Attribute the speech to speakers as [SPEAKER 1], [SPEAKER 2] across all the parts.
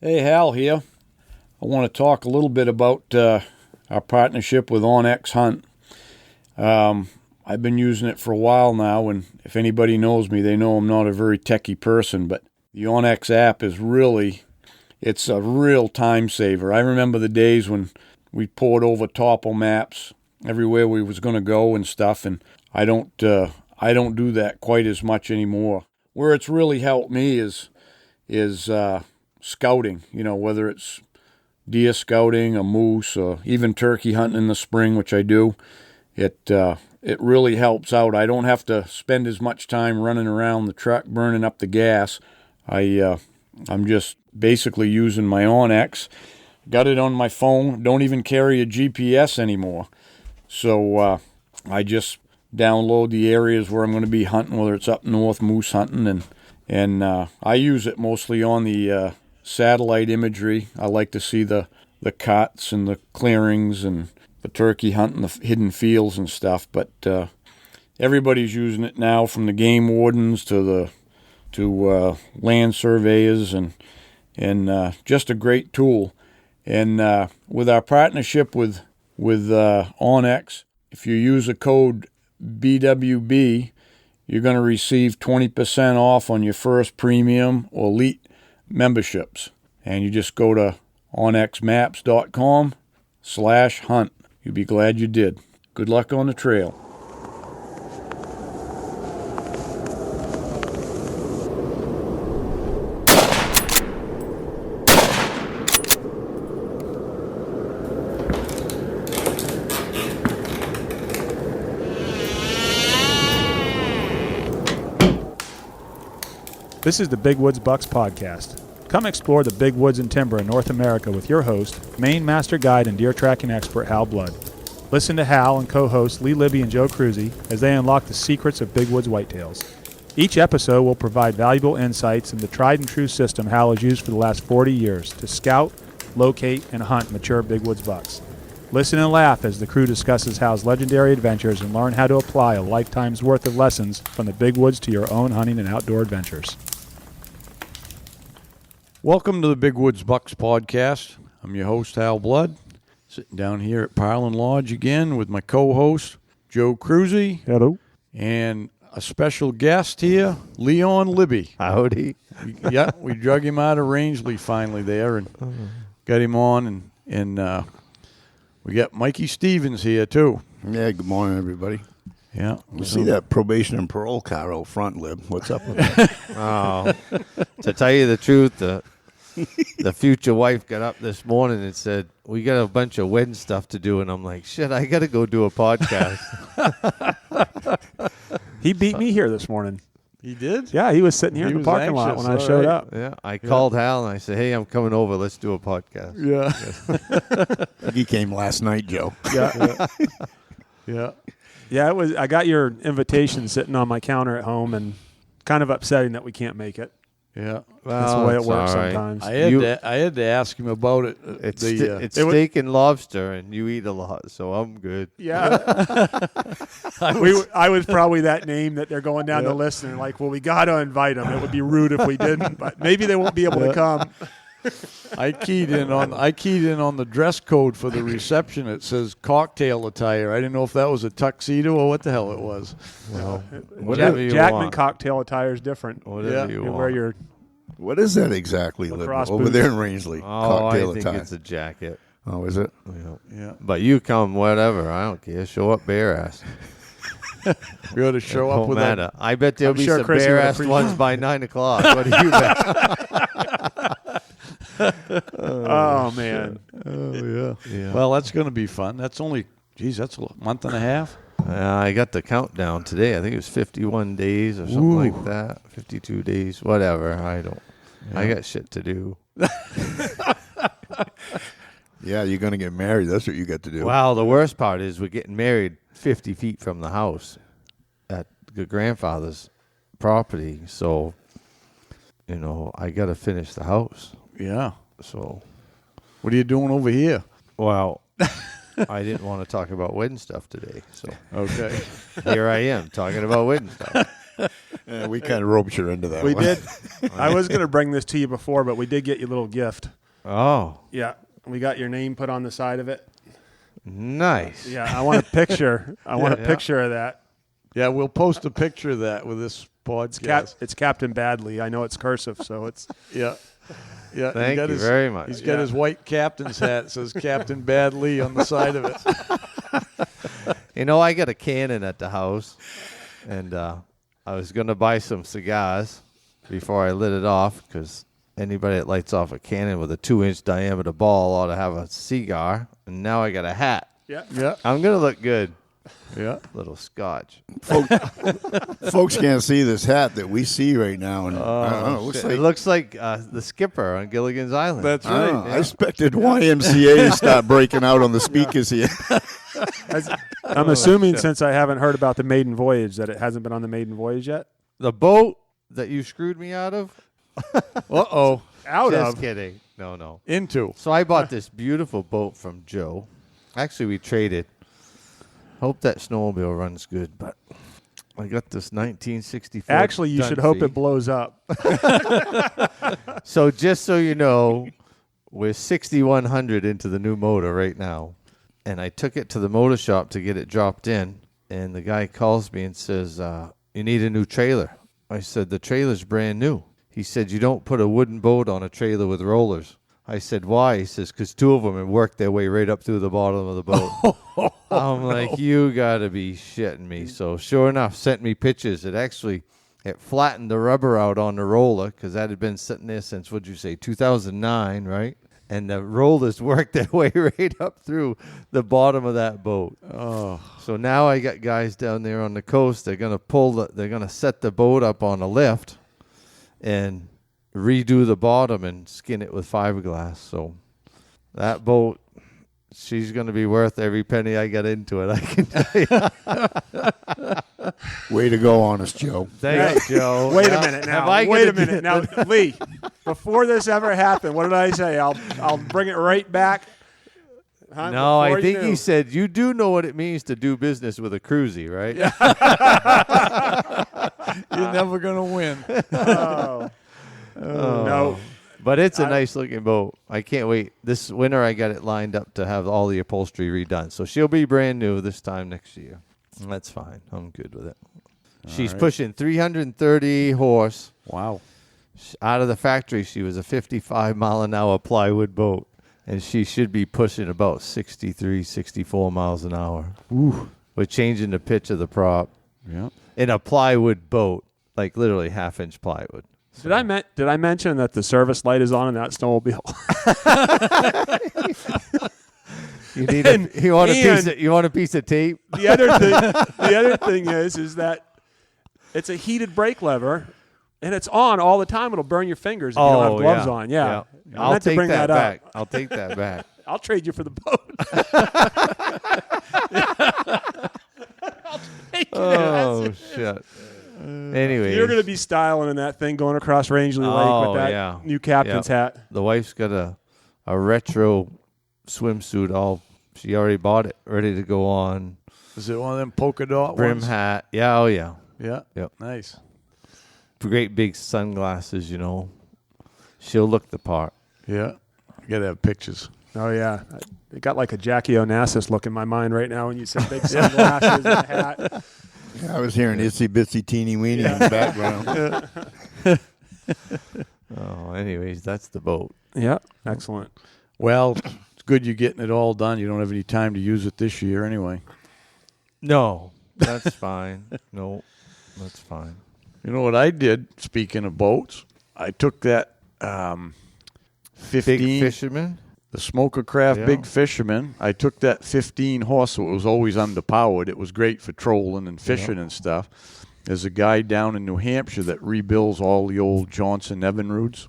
[SPEAKER 1] Hey, Hal here. I want to talk a little bit about our partnership with OnX Hunt. I've been using it for a while now, and if anybody knows me, they know I'm not a very techie person, but the OnX app is it's a real time saver. I remember the days when we poured over topo maps everywhere we was going to go and stuff, and I don't do that quite as much anymore. Where it's really helped me is scouting, whether it's deer scouting, or moose, or even turkey hunting in the spring, which I do. It really helps out. I don't have to spend as much time running around the truck burning up the gas. I'm just basically using my OnX. Got it on my phone. Don't even carry a GPS anymore. So I just download the areas where I'm going to be hunting, whether it's up north moose hunting, and I use it mostly on the satellite imagery. I like to see the cuts and the clearings and the turkey hunting, the hidden fields and stuff. But everybody's using it now, from the game wardens to land surveyors, and just a great tool. And with our partnership with OnX, if you use a code BWB, you're going to receive 20% off on your first premium or elite memberships. And you just go to onxmaps.com/hunt. You'll be glad you did. Good luck on the trail.
[SPEAKER 2] This is the Big Woods Bucks Podcast. Come explore the big woods and timber in North America with your host, Maine Master Guide and deer tracking expert Hal Blood. Listen to Hal and co-hosts Lee Libby and Joe Cruzy as they unlock the secrets of big woods whitetails. Each episode will provide valuable insights in the tried and true system Hal has used for the last 40 years to scout, locate, and hunt mature big woods bucks. Listen and laugh as the crew discusses Hal's legendary adventures and learn how to apply a lifetime's worth of lessons from the big woods to your own hunting and outdoor adventures.
[SPEAKER 1] Welcome to the Big Woods Bucks Podcast. I'm your host, Hal Blood, sitting down here at Parliam Lodge again with my co-host, Joe Cruzy.
[SPEAKER 2] Hello.
[SPEAKER 1] And a special guest here, Leon Libby.
[SPEAKER 3] Howdy.
[SPEAKER 1] Yeah, we drug him out of Rangeley finally there and got him on. And we got Mikey Stevens here, too.
[SPEAKER 3] Yeah, good morning, everybody.
[SPEAKER 1] Yeah.
[SPEAKER 3] You see that probation and parole car out front, Lib? What's up with that?
[SPEAKER 4] Oh, to tell you the truth, the future wife got up this morning and said, we got a bunch of wedding stuff to do. And I'm like, shit, I got to go do a podcast.
[SPEAKER 2] He beat me here this morning.
[SPEAKER 1] He did?
[SPEAKER 2] Yeah, he was sitting here in the parking lot when I showed up.
[SPEAKER 4] Yeah, I called Hal and I said, hey, I'm coming over. Let's do a podcast.
[SPEAKER 1] Yeah.
[SPEAKER 3] He came last night, Joe.
[SPEAKER 2] Yeah.
[SPEAKER 1] Yeah.
[SPEAKER 2] Yeah, it was. I got your invitation sitting on my counter at home, and kind of upsetting that we can't make it.
[SPEAKER 1] Yeah.
[SPEAKER 2] That's the way it
[SPEAKER 4] it's
[SPEAKER 2] works
[SPEAKER 4] all right.
[SPEAKER 2] sometimes.
[SPEAKER 1] I had to ask him about it.
[SPEAKER 4] It's steak and lobster, and you eat a lot, so I'm good.
[SPEAKER 2] Yeah. I was probably that name that they're going down the list, and they're like, well, we got to invite them. It would be rude if we didn't, but maybe they won't be able to come.
[SPEAKER 1] I keyed in on the dress code for the reception. It says cocktail attire. I didn't know if that was a tuxedo or what the hell it was.
[SPEAKER 4] Well, whatever you
[SPEAKER 2] Jackman
[SPEAKER 4] want.
[SPEAKER 2] cocktail attire is different.
[SPEAKER 4] Whatever you want.
[SPEAKER 2] Wear your
[SPEAKER 3] What is that exactly, Lib?
[SPEAKER 2] Lacrosse
[SPEAKER 3] Over
[SPEAKER 2] boots.
[SPEAKER 3] there in Rangeley.
[SPEAKER 4] Oh, I
[SPEAKER 3] cocktail
[SPEAKER 4] think
[SPEAKER 3] attire.
[SPEAKER 4] it's a jacket.
[SPEAKER 3] Oh, is it?
[SPEAKER 1] Yeah.
[SPEAKER 4] But you come, whatever. I don't care. Show up bare ass.
[SPEAKER 1] We ought to show up
[SPEAKER 4] Won't
[SPEAKER 1] with
[SPEAKER 4] matter. I bet there'll
[SPEAKER 2] I'm
[SPEAKER 4] be
[SPEAKER 2] sure
[SPEAKER 4] some
[SPEAKER 2] Chrissy
[SPEAKER 4] bare
[SPEAKER 2] would
[SPEAKER 4] ass
[SPEAKER 2] appreciate
[SPEAKER 4] ones by 9 o'clock. What do you bet?
[SPEAKER 2] Oh, man.
[SPEAKER 1] Oh, yeah.
[SPEAKER 4] Yeah.
[SPEAKER 1] Well, that's going to be fun. That's only, that's a month and a half.
[SPEAKER 4] I got the countdown today. I think it was 51 days or something like that. 52 days, whatever. I got shit to do.
[SPEAKER 3] Yeah, you're going to get married. That's what you got to do.
[SPEAKER 4] Wow, the worst part is we're getting married 50 feet from the house at the grandfather's property. So, I got to finish the house.
[SPEAKER 1] Yeah.
[SPEAKER 4] So,
[SPEAKER 1] What are you doing over here?
[SPEAKER 4] well, I didn't want to talk about wedding stuff today. So,
[SPEAKER 1] Okay.
[SPEAKER 4] here I am talking about wedding stuff.
[SPEAKER 3] Yeah, we kind of roped you into that
[SPEAKER 2] We
[SPEAKER 3] one.
[SPEAKER 2] did. I was going to bring this to you before, but we did get you a little gift.
[SPEAKER 4] Oh,
[SPEAKER 2] Yeah. We got your name put on the side of it.
[SPEAKER 4] nice.
[SPEAKER 2] Yeah. I want a picture. I want a picture of that.
[SPEAKER 1] Yeah, we'll post a picture of that with this podcast.
[SPEAKER 2] It's Captain Badley. I know it's cursive, so it's.
[SPEAKER 1] Yeah. Yeah.
[SPEAKER 4] Thank you very much.
[SPEAKER 1] He's got his white captain's hat. It says Captain Badley on the side of it.
[SPEAKER 4] You know, I got a cannon at the house, and I was going to buy some cigars before I lit it off, because anybody that lights off a cannon with a 2-inch diameter ball ought to have a cigar, and now I got a hat.
[SPEAKER 2] Yeah.
[SPEAKER 1] Yeah.
[SPEAKER 4] I'm going to look good.
[SPEAKER 1] Yeah.
[SPEAKER 4] Little scotch.
[SPEAKER 3] Folks can't see this hat that we see right now, and I don't know,
[SPEAKER 4] It looks like the skipper on Gilligan's Island.
[SPEAKER 1] That's
[SPEAKER 3] I don't
[SPEAKER 1] right.
[SPEAKER 3] know. I expected YMCA to start breaking out on the speakers here.
[SPEAKER 2] I'm assuming since I haven't heard about the maiden voyage that it hasn't been on the maiden voyage yet.
[SPEAKER 4] The boat that you screwed me out of?
[SPEAKER 1] Uh-oh.
[SPEAKER 4] Just kidding. No.
[SPEAKER 1] Into.
[SPEAKER 4] So I bought this beautiful boat from Joe. Actually, we traded. Hope that snowmobile runs good, but I got this 1964.
[SPEAKER 2] Actually, you should hope it blows up.
[SPEAKER 4] So just so you know, we're 6,100 into the new motor right now. And I took it to the motor shop to get it dropped in. And the guy calls me and says, you need a new trailer. I said, the trailer's brand new. He said, you don't put a wooden boat on a trailer with rollers. I said, why? He says, because 2 of them have worked their way right up through the bottom of the boat. I'm like, you got to be shitting me. So sure enough, sent me pictures. It flattened the rubber out on the roller, because that had been sitting there since, 2009, right? And the rollers worked their way right up through the bottom of that boat.
[SPEAKER 1] Oh.
[SPEAKER 4] So now I got guys down there on the coast. They're going to set the boat up on a lift and redo the bottom and skin it with fiberglass. So that boat, she's going to be worth every penny I get into it, I can tell you.
[SPEAKER 3] Way to go, Honest Joe.
[SPEAKER 4] Thanks, Joe.
[SPEAKER 2] Wait a minute now. Wait a minute now, Lee. Before this ever happened, what did I say? I'll bring it right back. Huh?
[SPEAKER 4] No, I
[SPEAKER 2] Before
[SPEAKER 4] think
[SPEAKER 2] you
[SPEAKER 4] he said, you do know what it means to do business with a cruisie, right?
[SPEAKER 1] You're never going to win.
[SPEAKER 2] Oh. No.
[SPEAKER 4] But it's a nice looking boat. I can't wait. This winter I got it lined up to have all the upholstery redone. So she'll be brand new this time next year. That's fine. I'm good with it. She's pushing 330 horse.
[SPEAKER 1] Wow.
[SPEAKER 4] Out of the factory, she was a 55-mile-an-hour plywood boat. And she should be pushing about 63, 64 miles an hour.
[SPEAKER 1] Ooh.
[SPEAKER 4] We're changing the pitch of the prop.
[SPEAKER 1] Yeah.
[SPEAKER 4] In a plywood boat, like literally half-inch plywood.
[SPEAKER 2] Did I mention that the service light is on in that snowmobile?
[SPEAKER 4] You want a piece of tape?
[SPEAKER 2] The other thing is that it's a heated brake lever, and it's on all the time. It'll burn your fingers if you don't have gloves on. Yeah. I
[SPEAKER 4] I'll
[SPEAKER 2] meant to
[SPEAKER 4] take
[SPEAKER 2] bring
[SPEAKER 4] that
[SPEAKER 2] up.
[SPEAKER 4] back. I'll take that back.
[SPEAKER 2] I'll trade you for the boat.
[SPEAKER 4] Oh shit. Anyway,
[SPEAKER 2] You're going to be styling in that thing going across Rangeley Lake with that new captain's hat.
[SPEAKER 4] The wife's got a retro swimsuit. She already bought it, ready to go on.
[SPEAKER 1] Is it one of them polka dot
[SPEAKER 4] Brim
[SPEAKER 1] ones?
[SPEAKER 4] hat. Yeah, oh yeah.
[SPEAKER 1] Yeah.
[SPEAKER 4] Yep.
[SPEAKER 1] Nice.
[SPEAKER 4] Great big sunglasses, She'll look the part.
[SPEAKER 1] Yeah. I got to have pictures.
[SPEAKER 2] Oh, yeah. It got like a Jackie Onassis look in my mind right now when you said big sunglasses and a hat.
[SPEAKER 3] Yeah, I was hearing itsy bitsy teeny weeny in the background.
[SPEAKER 4] Oh, anyways, that's the boat.
[SPEAKER 2] Yeah. Excellent.
[SPEAKER 1] Well, it's good you're getting it all done. You don't have any time to use it this year anyway.
[SPEAKER 4] No, that's fine. No, that's fine.
[SPEAKER 1] You know what I did, speaking of boats? I took that 15...
[SPEAKER 4] Big fisherman?
[SPEAKER 1] The Smoker Craft Big Fisherman. I took that 15 horse, so it was always underpowered. It was great for trolling and fishing and stuff. There's a guy down in New Hampshire that rebuilds all the old Johnson Evinrudes.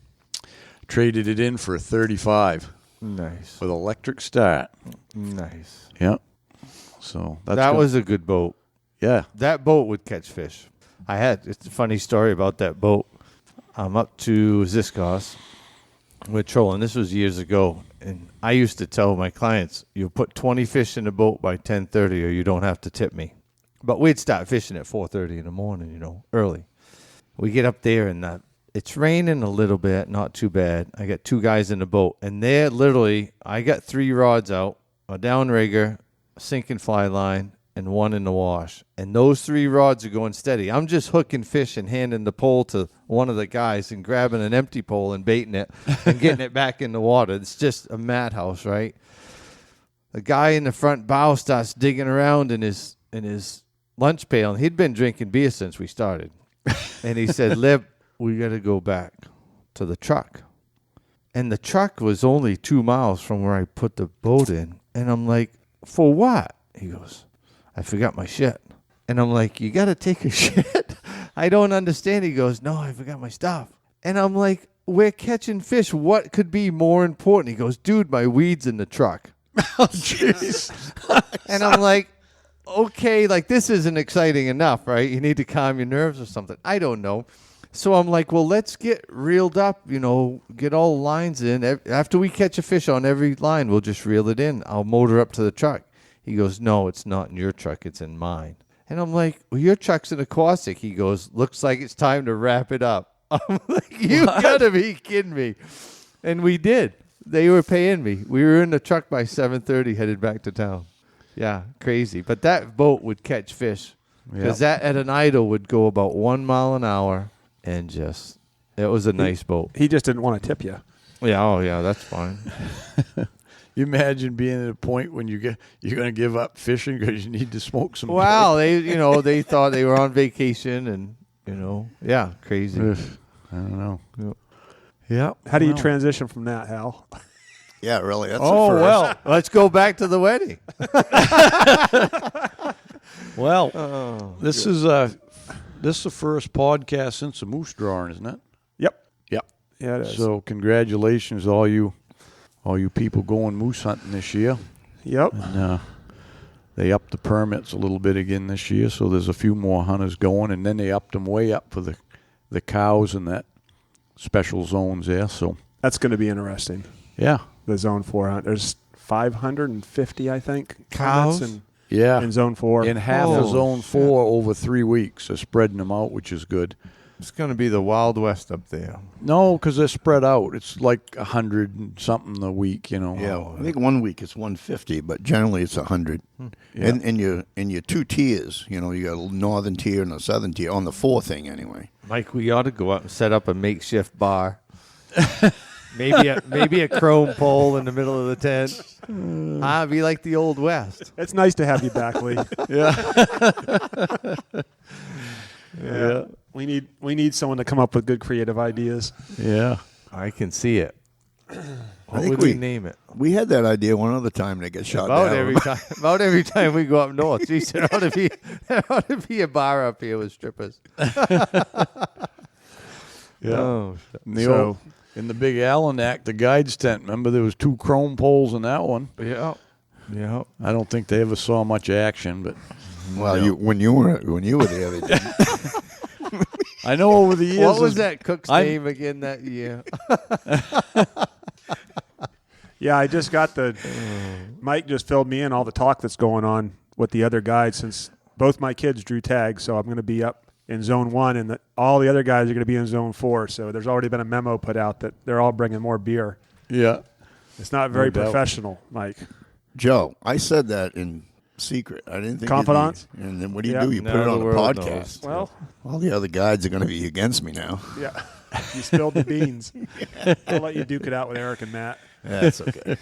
[SPEAKER 1] Traded it in for a 35.
[SPEAKER 4] Nice.
[SPEAKER 1] With electric start.
[SPEAKER 4] Nice.
[SPEAKER 1] Yeah. So
[SPEAKER 4] that was a good boat.
[SPEAKER 1] Yeah.
[SPEAKER 4] That boat would catch fish. It's a funny story about that boat. I'm up to Ziskos. We're trolling. This was years ago. And I used to tell my clients, you put 20 fish in a boat by 10:30 or you don't have to tip me. But we'd start fishing at 4:30 in the morning, early. We get up there, and it's raining a little bit, not too bad. I got 2 guys in the boat, and they're literally, I got 3 rods out, a downrigger, a sinking fly line, and 1 in the wash. And those 3 rods are going steady. I'm just hooking fish and handing the pole to one of the guys and grabbing an empty pole and baiting it and getting it back in the water. It's just a madhouse, right? The guy in the front bow starts digging around in his lunch pail, and he'd been drinking beer since we started. And he said, Lib, we got to go back to the truck. And the truck was only 2 miles from where I put the boat in. And I'm like, for what? He goes, I forgot my shit. And I'm like, you got to take a shit? I don't understand. He goes, no, I forgot my stuff. And I'm like, we're catching fish. What could be more important? He goes, dude, my weed's in the truck.
[SPEAKER 1] Oh, jeez.
[SPEAKER 4] And I'm like, okay, like this isn't exciting enough, right? You need to calm your nerves or something. I don't know. So I'm like, well, let's get reeled up, get all the lines in. After we catch a fish on every line, we'll just reel it in. I'll motor up to the truck. He goes, no, it's not in your truck. It's in mine. And I'm like, well, your truck's an aquatic. He goes, looks like it's time to wrap it up. I'm like, you gotta be kidding me. And we did. They were paying me. We were in the truck by 7:30 headed back to town. Yeah, crazy. But that boat would catch fish because that at an idle would go about 1 mile an hour and it was a nice boat.
[SPEAKER 2] He just didn't want to tip you.
[SPEAKER 4] Yeah, oh yeah, that's fine.
[SPEAKER 1] You imagine being at a point when you're going to give up fishing because you need to smoke some.
[SPEAKER 4] Well, they thought they were on vacation and yeah, crazy.
[SPEAKER 1] I don't know.
[SPEAKER 4] Yep.
[SPEAKER 1] Yeah.
[SPEAKER 2] How do you transition from that, Hal?
[SPEAKER 3] Yeah, really. That's
[SPEAKER 1] Oh,
[SPEAKER 3] the first.
[SPEAKER 1] well.
[SPEAKER 4] Let's go back to the wedding.
[SPEAKER 1] Well, this is the first podcast since the moose drawing, isn't it?
[SPEAKER 2] Yep.
[SPEAKER 1] Yep.
[SPEAKER 2] Yeah, it is.
[SPEAKER 1] So congratulations to all you people going moose hunting this year.
[SPEAKER 2] Yep.
[SPEAKER 1] And they upped the permits a little bit again this year, so there's a few more hunters going, and then they upped them way up for the cows and that special zones there. So
[SPEAKER 2] That's going to be interesting.
[SPEAKER 1] yeah.
[SPEAKER 2] The Zone 4 hunt. There's 550, I think,
[SPEAKER 4] Cows?
[SPEAKER 2] hunts
[SPEAKER 1] Yeah.
[SPEAKER 2] in Zone 4.
[SPEAKER 1] In half of Zone 4 over 3 weeks. They're spreading them out, which is good.
[SPEAKER 4] It's going to be the Wild West up there.
[SPEAKER 1] No, because they're spread out. It's like 100 and something a week,
[SPEAKER 3] Yeah, I think 1 week it's 150, but generally it's 100.
[SPEAKER 1] Yeah.
[SPEAKER 3] And your 2 tiers, you got a northern tier and a southern tier on the 4 thing anyway.
[SPEAKER 4] Mike, we ought to go out and set up a makeshift bar. Maybe a chrome pole in the middle of the tent. Be like the Old West.
[SPEAKER 2] It's nice to have you back, Lee.
[SPEAKER 1] Yeah.
[SPEAKER 2] We need someone to come up with good creative ideas.
[SPEAKER 1] Yeah.
[SPEAKER 4] I can see it. What
[SPEAKER 3] think
[SPEAKER 4] would we name it?
[SPEAKER 3] We had that idea one other time and it got shot
[SPEAKER 4] About
[SPEAKER 3] down.
[SPEAKER 4] every time we go up north. Geez, there ought to be a bar up here with strippers.
[SPEAKER 1] Yeah.
[SPEAKER 4] Oh, shit.
[SPEAKER 1] In the big Allenack, the guides tent, remember there was 2 chrome poles in that one?
[SPEAKER 4] Yeah.
[SPEAKER 1] I don't think they ever saw much action, but
[SPEAKER 3] Well, when you were there, they did.
[SPEAKER 1] I know over the years.
[SPEAKER 4] What was that cook's name again that year?
[SPEAKER 2] Yeah, I just got Mike just filled me in all the talk that's going on with the other guides since both my kids drew tags, so I'm going to be up in Zone 1, and all the other guys are going to be in Zone 4. So there's already been a memo put out that they're all bringing more beer.
[SPEAKER 1] Yeah.
[SPEAKER 2] It's not very
[SPEAKER 1] No doubt.
[SPEAKER 2] professional, Mike.
[SPEAKER 3] Joe, I said that in secret. I didn't think.
[SPEAKER 2] Confidence?
[SPEAKER 3] And then what do you
[SPEAKER 2] Yeah.
[SPEAKER 3] do? You
[SPEAKER 4] Now
[SPEAKER 3] put it
[SPEAKER 4] the
[SPEAKER 3] on the
[SPEAKER 4] world
[SPEAKER 3] podcast.
[SPEAKER 2] Well,
[SPEAKER 3] All the other guides are going to be against me now.
[SPEAKER 2] yeah, you spilled the beans. I'll let you duke it out with Eric and Matt.
[SPEAKER 3] That's okay.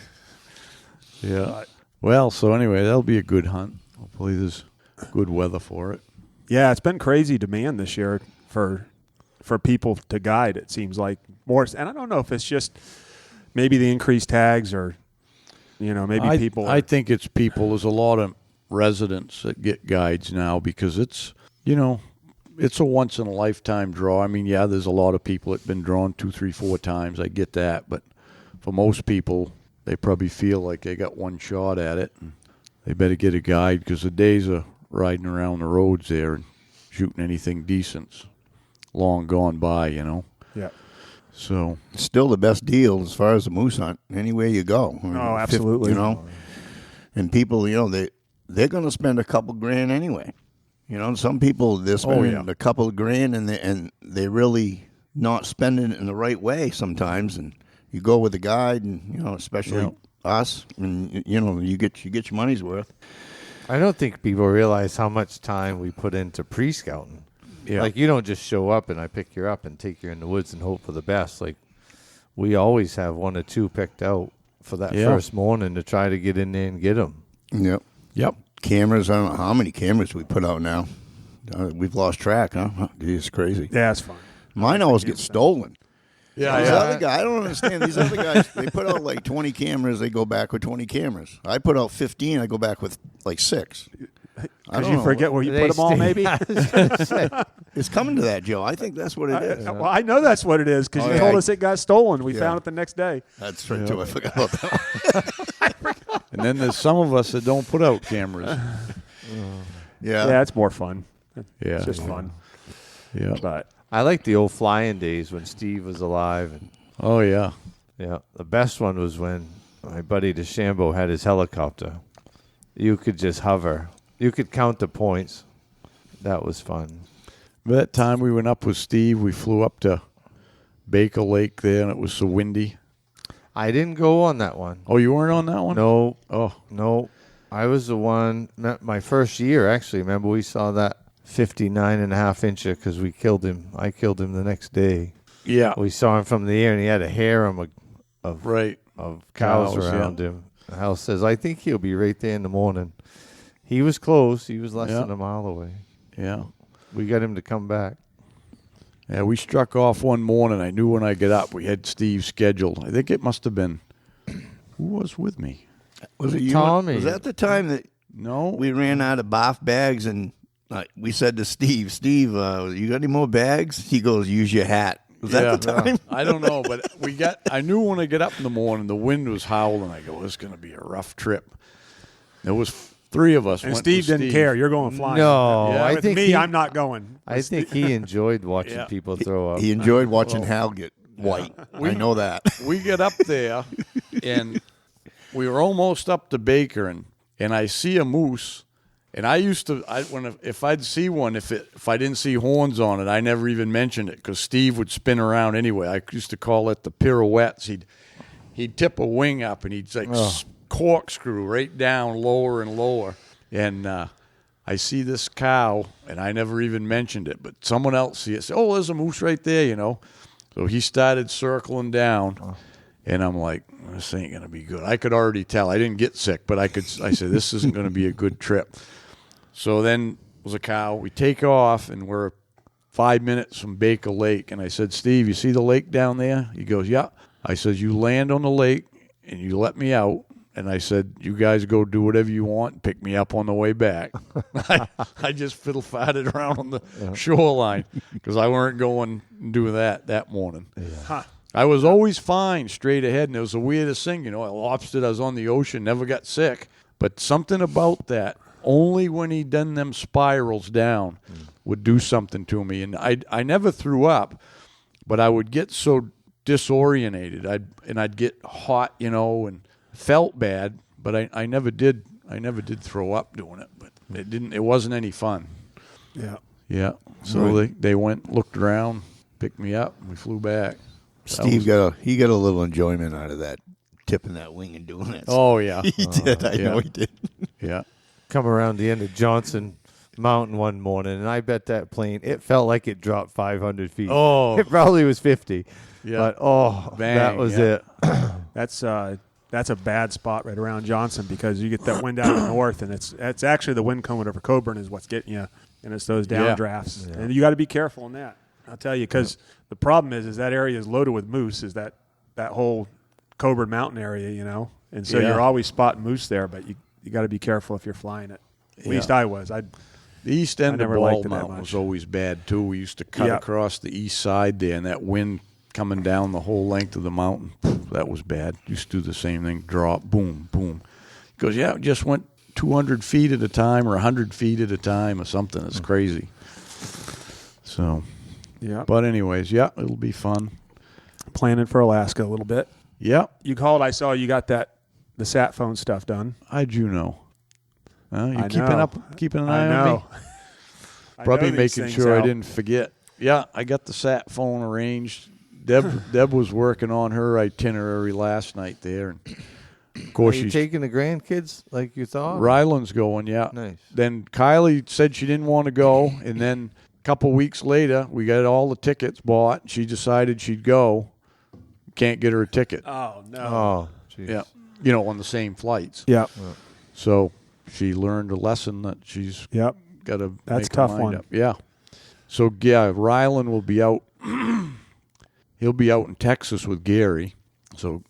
[SPEAKER 1] Yeah. Well, so anyway, that'll be a good hunt. Hopefully there's good weather for it.
[SPEAKER 2] Yeah, it's been crazy demand this year for people to guide. It seems like more, and I don't know if it's just maybe the increased tags or maybe people.
[SPEAKER 1] I think it's people. There's a lot of residents that get guides now because it's a once in a lifetime draw. I mean, yeah, there's a lot of people that've been drawn 2, 3, 4 times. I get that, but for most people, they probably feel like they got one shot at it, and they better get a guide because the days of riding around the roads there and shooting anything decent's long gone by,
[SPEAKER 2] Yeah.
[SPEAKER 1] So
[SPEAKER 3] Still the best deal as far as the moose hunt. Anywhere you go.
[SPEAKER 2] Oh, absolutely.
[SPEAKER 3] And people, they're going to spend a couple grand anyway. You know, some people, they're spending a couple of grand and they're really not spending it in the right way sometimes. And you go with a guide and, you know, especially us, and, you know, you get your money's worth.
[SPEAKER 4] I don't think people realize how much time we put into pre-scouting.
[SPEAKER 1] Yeah.
[SPEAKER 4] Like, you don't just show up and I pick you up and take you in the woods and hope for the best. Like, we always have one or two picked out for that first morning to try to get in there and get them.
[SPEAKER 1] Yep.
[SPEAKER 3] Cameras, I don't know how many cameras we put out now. We've lost track, huh? It's crazy.
[SPEAKER 2] Yeah, it's fine.
[SPEAKER 3] Mine always get stolen.
[SPEAKER 1] Yeah,
[SPEAKER 3] These other guys, I don't understand. These other guys, they put out like 20 cameras, they go back with 20 cameras. I put out 15, I go back with like 6.
[SPEAKER 2] Because you forget where you put them all, maybe?
[SPEAKER 3] It's coming to that, Joe. I think that's what it is.
[SPEAKER 2] Well, I know that's what it is because you told us it got stolen. We found it the next day.
[SPEAKER 3] That's right, too. I forgot about that.
[SPEAKER 1] And then there's some of us that don't put out cameras.
[SPEAKER 2] Yeah, it's more fun.
[SPEAKER 1] Yeah.
[SPEAKER 2] It's just fun.
[SPEAKER 1] Yeah.
[SPEAKER 2] But
[SPEAKER 4] I like the old flying days when Steve was alive. And
[SPEAKER 1] Oh, yeah.
[SPEAKER 4] yeah, the best one was when my buddy DeChambeau had his helicopter. You could just hover. You could count the points. That was fun.
[SPEAKER 1] That time we went up with Steve, we flew up to Baker Lake there, and it was so windy.
[SPEAKER 4] I didn't go on that one.
[SPEAKER 1] Oh, you weren't on that one?
[SPEAKER 4] No.
[SPEAKER 1] Oh.
[SPEAKER 4] No. I was the one, my first year, actually. Remember, we saw that 59.5-incher because we killed him. I killed him the next day.
[SPEAKER 1] Yeah.
[SPEAKER 4] We saw him from the air, and he had a harem of cows around him. Hal says, I think he'll be right there in the morning. He was close. He was less than a mile away.
[SPEAKER 1] Yeah.
[SPEAKER 4] We got him to come back.
[SPEAKER 1] Yeah, we struck off one morning. I knew when I get up, we had Steve scheduled. I think it must have been, who was with me?
[SPEAKER 3] Was it you?
[SPEAKER 4] Tommy.
[SPEAKER 3] Was that the time that we ran out of bath bags and we said to Steve, you got any more bags? He goes, use your hat. Was that the time?
[SPEAKER 1] I don't know, but I knew when I get up in the morning, the wind was howling. I go, it's going to be a rough trip. There was 3 of us.
[SPEAKER 2] And Steve didn't care. You're going flying.
[SPEAKER 4] No,
[SPEAKER 2] yeah,
[SPEAKER 4] I
[SPEAKER 2] with
[SPEAKER 4] think
[SPEAKER 2] me, I'm not going.
[SPEAKER 4] I think he enjoyed watching people throw up.
[SPEAKER 3] He enjoyed watching Hal get white. I know that.
[SPEAKER 1] We get up there, and we were almost up to Baker, and I see a moose. And I used to, if I'd see one, if I didn't see horns on it, I never even mentioned it because Steve would spin around anyway. I used to call it the pirouettes. He'd tip a wing up and he'd like corkscrew right down lower and lower. And I see this cow, and I never even mentioned it, but someone else see it. Say, oh, there's a moose right there, you know. So he started circling down, and I'm like, this ain't gonna be good. I could already tell. I didn't get sick, but I said this isn't gonna be a good trip. So then it was a cow. We take off, and we're 5 minutes from Baker Lake. And I said, Steve, you see the lake down there? He goes, yeah. I said, you land on the lake, and you let me out. And I said, you guys go do whatever you want and pick me up on the way back. I just fiddle-farted around on the shoreline because I weren't going to do that morning. Yeah. Huh. I was always fine straight ahead, and it was the weirdest thing. You know, I lobstered, I was on the ocean, never got sick. But something about that, only when he done them spirals down would do something to me. And I never threw up, but I would get so disorientated. I'd get hot, you know, and felt bad, but I never did throw up doing it. But it wasn't any fun.
[SPEAKER 2] Yeah.
[SPEAKER 1] Yeah. So they went, looked around, picked me up, and we flew back.
[SPEAKER 3] Steve got a little enjoyment out of that, tipping that wing and doing that.
[SPEAKER 1] Oh yeah.
[SPEAKER 3] He did. I know he did.
[SPEAKER 1] Yeah.
[SPEAKER 4] Come around the end of Johnson Mountain one morning, and I bet that plane, it felt like it dropped 500 feet.
[SPEAKER 1] Oh.
[SPEAKER 4] It probably was 50.
[SPEAKER 1] Yeah.
[SPEAKER 4] But,
[SPEAKER 1] bang,
[SPEAKER 4] that was it.
[SPEAKER 2] That's a bad spot right around Johnson because you get that wind out of the north, and it's actually the wind coming over Coburn is what's getting you, and it's those downdrafts. Yeah. And you got to be careful in that. I'll tell you, because the problem is that area is loaded with moose, is that whole Coburn Mountain area, you know, and so you're always spotting moose there, but you got to be careful if you're flying it. At least I was. The
[SPEAKER 1] east end of Bald Mountain was always bad, too. We used to cut across the east side there, and that wind coming down the whole length of the mountain, that was bad. Used to do the same thing, drop, boom, boom. Because, it just went 200 feet at a time or 100 feet at a time or something. It's crazy. So, but anyways, it'll be fun.
[SPEAKER 2] Planning for Alaska a little bit.
[SPEAKER 1] Yeah.
[SPEAKER 2] You called, I saw you got the sat phone stuff done.
[SPEAKER 1] How'd you know? You
[SPEAKER 2] I
[SPEAKER 1] keeping
[SPEAKER 2] know.
[SPEAKER 1] Keeping an eye on me? Probably
[SPEAKER 2] these
[SPEAKER 1] making
[SPEAKER 2] things
[SPEAKER 1] sure I
[SPEAKER 2] out.
[SPEAKER 1] didn't forget. Yeah, I got the sat phone arranged. Deb was working on her itinerary last night there. And of
[SPEAKER 4] Are
[SPEAKER 1] course,
[SPEAKER 4] you
[SPEAKER 1] she's
[SPEAKER 4] taking the grandkids like you thought?
[SPEAKER 1] Ryland's going, yeah.
[SPEAKER 4] Nice.
[SPEAKER 1] Then Kylie said she didn't want to go, and then a couple weeks later, we got all the tickets bought. She decided she'd go. Can't get her a ticket.
[SPEAKER 2] Oh, no.
[SPEAKER 4] Oh, jeez.
[SPEAKER 1] Yeah, on the same flights.
[SPEAKER 2] Yep.
[SPEAKER 1] So she learned a lesson that she's
[SPEAKER 2] Yep.
[SPEAKER 1] got to
[SPEAKER 2] That's
[SPEAKER 1] make
[SPEAKER 2] a tough
[SPEAKER 1] her mind
[SPEAKER 2] one.
[SPEAKER 1] up. Yeah. So, yeah, Ryland will be out. He'll be out in Texas with Gary. So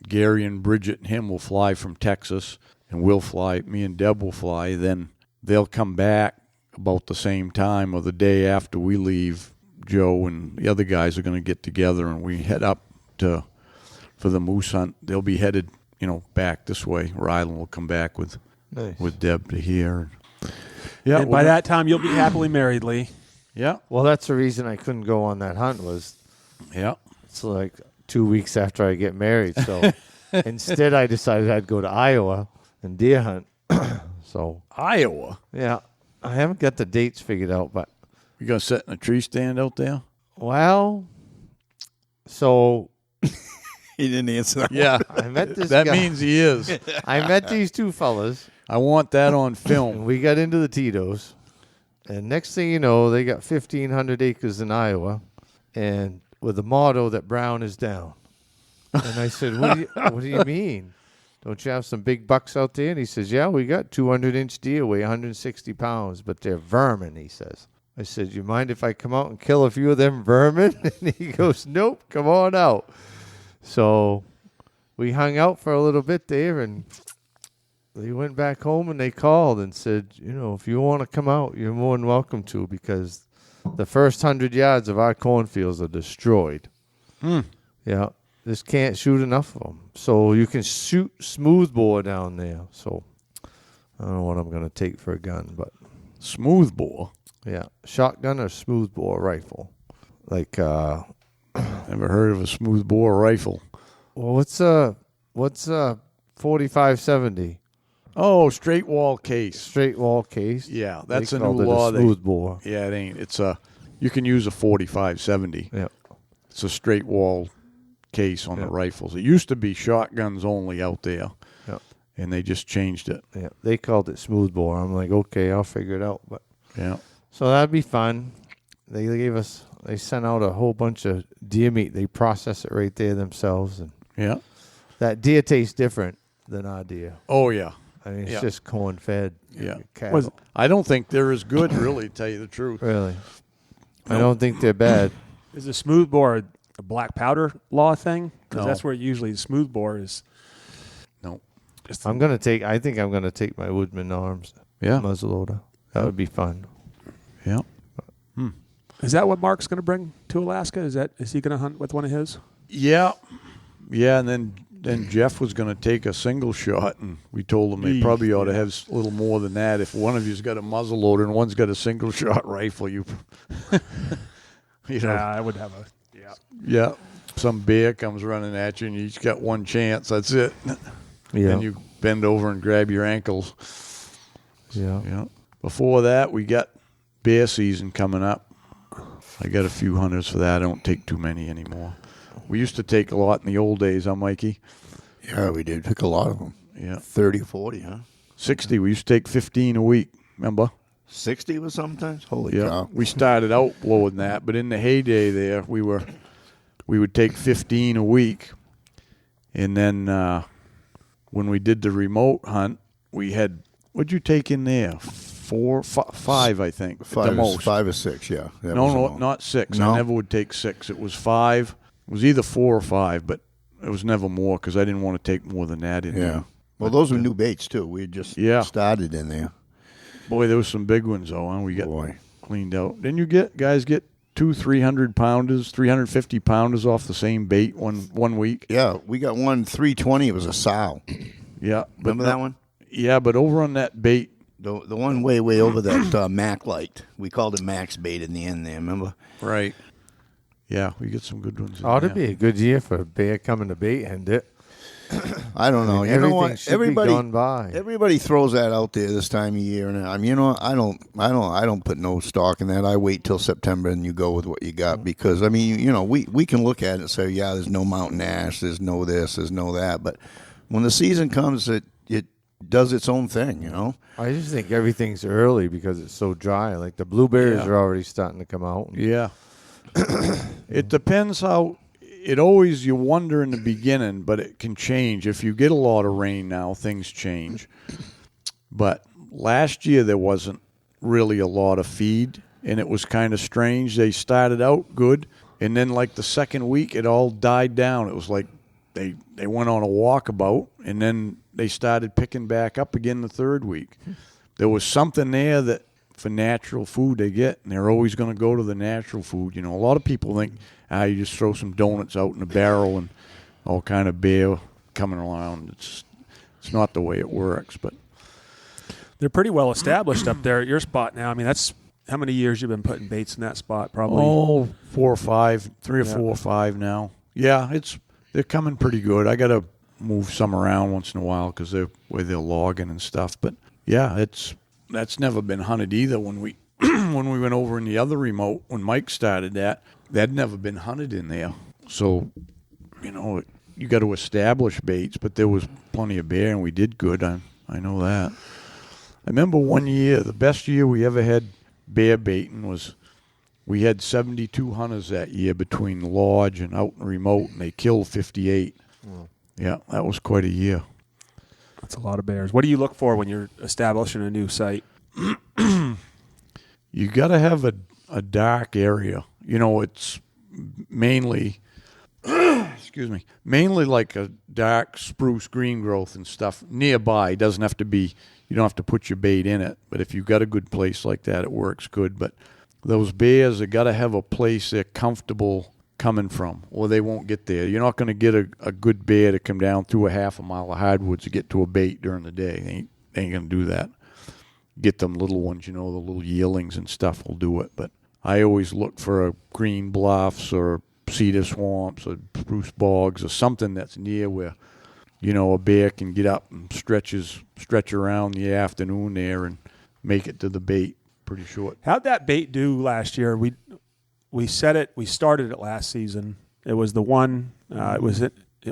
[SPEAKER 1] Gary and Bridget and him will fly from Texas, and we'll fly. Me and Deb will fly. Then they'll come back about the same time or the day after we leave. Joe and the other guys are going to get together, and we head up for the moose hunt. They'll be headed, back this way. Ryland will come back with Deb to here. Yeah.
[SPEAKER 2] And by that time, you'll be happily married, Lee.
[SPEAKER 1] Yeah.
[SPEAKER 4] Well, that's the reason I couldn't go on that hunt was
[SPEAKER 1] Yeah.
[SPEAKER 4] it's like 2 weeks after I get married. So instead, I decided I'd go to Iowa and deer hunt. So
[SPEAKER 1] Iowa.
[SPEAKER 4] yeah, I haven't got the dates figured out, but
[SPEAKER 1] You going to sit in a tree stand out there?
[SPEAKER 4] well, so
[SPEAKER 3] He didn't answer that.
[SPEAKER 1] Yeah.
[SPEAKER 4] I met this
[SPEAKER 1] That
[SPEAKER 4] guy.
[SPEAKER 1] means he is.
[SPEAKER 4] I met these two fellas,
[SPEAKER 1] I want that on
[SPEAKER 4] and
[SPEAKER 1] film.
[SPEAKER 4] we got into the Tito's. And next thing you know, they got 1,500 acres in Iowa, and with the motto that Brown is down. And I said, what do you mean? Don't you have some big bucks out there? And he says, yeah, we got 200-inch deer, weigh 160 pounds, but they're vermin, he says. I said, you mind if I come out and kill a few of them vermin? And he goes, nope, come on out. So we hung out for a little bit there, and they went back home and they called and said, if you want to come out, you're more than welcome to, because the first 100 yards of our cornfields are destroyed. Yeah, just can't shoot enough of them. So you can shoot smoothbore down there. So I don't know what I'm going to take for a gun, but
[SPEAKER 1] Smoothbore.
[SPEAKER 4] yeah, shotgun or smoothbore rifle. Like,
[SPEAKER 1] Never heard of a smoothbore rifle.
[SPEAKER 4] well, what's a 4570
[SPEAKER 1] Straight wall case.
[SPEAKER 4] straight wall case?
[SPEAKER 1] Yeah, that's
[SPEAKER 4] They
[SPEAKER 1] a new
[SPEAKER 4] called it
[SPEAKER 1] law.
[SPEAKER 4] Smoothbore.
[SPEAKER 1] Yeah, it ain't. It's you can use a 45-70.
[SPEAKER 4] Yeah.
[SPEAKER 1] It's a straight wall case on the rifles. It used to be shotguns only out there.
[SPEAKER 4] Yeah.
[SPEAKER 1] And they just changed it.
[SPEAKER 4] Yeah, they called it smoothbore. I'm like, okay, I'll figure it out. But
[SPEAKER 1] Yeah.
[SPEAKER 4] so that'd be fun. They sent out a whole bunch of deer meat. They process it right there themselves, and
[SPEAKER 1] Yeah.
[SPEAKER 4] that deer tastes different than our deer.
[SPEAKER 1] Oh, yeah.
[SPEAKER 4] I mean, it's
[SPEAKER 1] Yeah.
[SPEAKER 4] just corn fed.
[SPEAKER 1] Yeah.
[SPEAKER 4] Cattle.
[SPEAKER 1] I don't think they're as good, really, to tell you the truth.
[SPEAKER 4] Really, I don't think they're bad.
[SPEAKER 2] Is the smoothbore a black powder law thing? Because
[SPEAKER 1] No.
[SPEAKER 2] that's where usually the smoothbore is.
[SPEAKER 1] No.
[SPEAKER 2] Just
[SPEAKER 4] I think I'm gonna take my Woodman Arms
[SPEAKER 1] Yeah.
[SPEAKER 4] muzzleloader. That would be fun.
[SPEAKER 1] Yeah.
[SPEAKER 2] Is that what Mark's going to bring to Alaska? Is he going to hunt with one of his?
[SPEAKER 1] Yeah. Yeah, and then Jeff was going to take a single shot, and we told him they probably ought to have a little more than that. If one of you's got a muzzle loader and one's got a single shot rifle, you know.
[SPEAKER 2] Yeah, I would have a. Yeah.
[SPEAKER 1] Yeah. Some bear comes running at you, and you each got one chance. That's it.
[SPEAKER 4] Yeah,
[SPEAKER 1] And you bend over and grab your ankles.
[SPEAKER 4] yeah.
[SPEAKER 1] Yeah. Before that, we got bear season coming up. I got a few hunters for that. I don't take too many anymore. We used to take a lot in the old days, huh, Mikey?
[SPEAKER 3] Yeah, we did. Took a lot of them.
[SPEAKER 1] Yeah.
[SPEAKER 3] 30, 40, huh?
[SPEAKER 1] 60. We used to take 15 a week, remember?
[SPEAKER 3] 60 was sometimes? Holy
[SPEAKER 1] Yeah.
[SPEAKER 3] cow.
[SPEAKER 1] We started out lower than that, but in the heyday there, we would take 15 a week. And then when we did the remote hunt, we had, what'd you take in there? 5, I think, at the most.
[SPEAKER 3] 5 or 6, yeah. That was
[SPEAKER 1] No,
[SPEAKER 3] all.
[SPEAKER 1] not 6.
[SPEAKER 3] No?
[SPEAKER 1] I never would take 6. It was 5. It was either 4 or 5, but it was never more because I didn't want to take more than that in
[SPEAKER 3] Yeah.
[SPEAKER 1] there.
[SPEAKER 3] Well, those were new baits, too. We had just started in there.
[SPEAKER 1] Boy, there was some big ones, though, huh? We got
[SPEAKER 3] Boy.
[SPEAKER 1] cleaned out. Then you guys get 2 300-pounders, 350-pounders off the same bait one week.
[SPEAKER 3] Yeah, we got one 320. It was a sow.
[SPEAKER 1] Yeah.
[SPEAKER 3] Remember that one?
[SPEAKER 1] Yeah, but over on that bait,
[SPEAKER 3] The one way over that Mac light. We called it Max bait in the end there, remember?
[SPEAKER 1] right. Yeah, we get some good ones in
[SPEAKER 4] Ought to
[SPEAKER 1] there.
[SPEAKER 4] be a good year for a bear coming to bait and it.
[SPEAKER 3] I don't know. You know what?
[SPEAKER 4] Should be gone by.
[SPEAKER 3] Everybody throws that out there this time of year, and I mean, you know, I don't put no stock in that. I wait till September and you go with what you got, because I mean, you know, we can look at it and say, yeah, there's no mountain ash, there's no this, there's no that, but when the season comes, it does its own thing, you know.
[SPEAKER 4] I just think everything's early because it's so dry. Like the blueberries are already starting to come out.
[SPEAKER 1] Yeah. It depends how. It always, you wonder in the beginning, but it can change. If you get a lot of rain now, things change. But last year there wasn't really a lot of feed, and it was kind of strange. They started out good, and then like the second week it all died down. It was like they went on a walkabout, and then they started picking back up again the third week. There was something there that for natural food they get, and they're always going to go to the natural food. You know, a lot of people think, you just throw some donuts out in a barrel and all kind of beer coming around. It's not the way it works, but
[SPEAKER 2] they're pretty well established up there at your spot now. I mean, that's how many years you've been putting baits in that spot? Probably
[SPEAKER 1] 4 or 5, 3 or 4 or 5 now. Yeah, they're coming pretty good. I got to move some around once in a while because they're where they're logging and stuff. But yeah, that's never been hunted either. When we when we went over in the other remote, when Mike started that'd never been hunted in there. So, you know, you got to establish baits, but there was plenty of bear, and we did good. I know that. I remember one year, the best year we ever had bear baiting was we had 72 hunters that year between lodge and out in remote, and they killed 58. Yeah, that was quite a year.
[SPEAKER 2] That's a lot of bears. What do you look for when you're establishing a new site?
[SPEAKER 1] You got to have a dark area. You know, it's mainly, mainly like a dark spruce green growth and stuff nearby. It doesn't have to be, you don't have to put your bait in it. But if you've got a good place like that, it works good. But those bears have got to have a place they're comfortable coming from, or they won't get there. You're not going to get a good bear to come down through a half a mile of hardwoods to get to a bait during the day. They ain't going to do that. Get them little ones, you know, the little yearlings and stuff will do it. But I always look for green bluffs or cedar swamps or spruce bogs or something that's near where, you know, a bear can get up and stretch around in the afternoon there and make it to the bait pretty short.
[SPEAKER 2] How'd that bait do last year? We started it last season. It was the one. It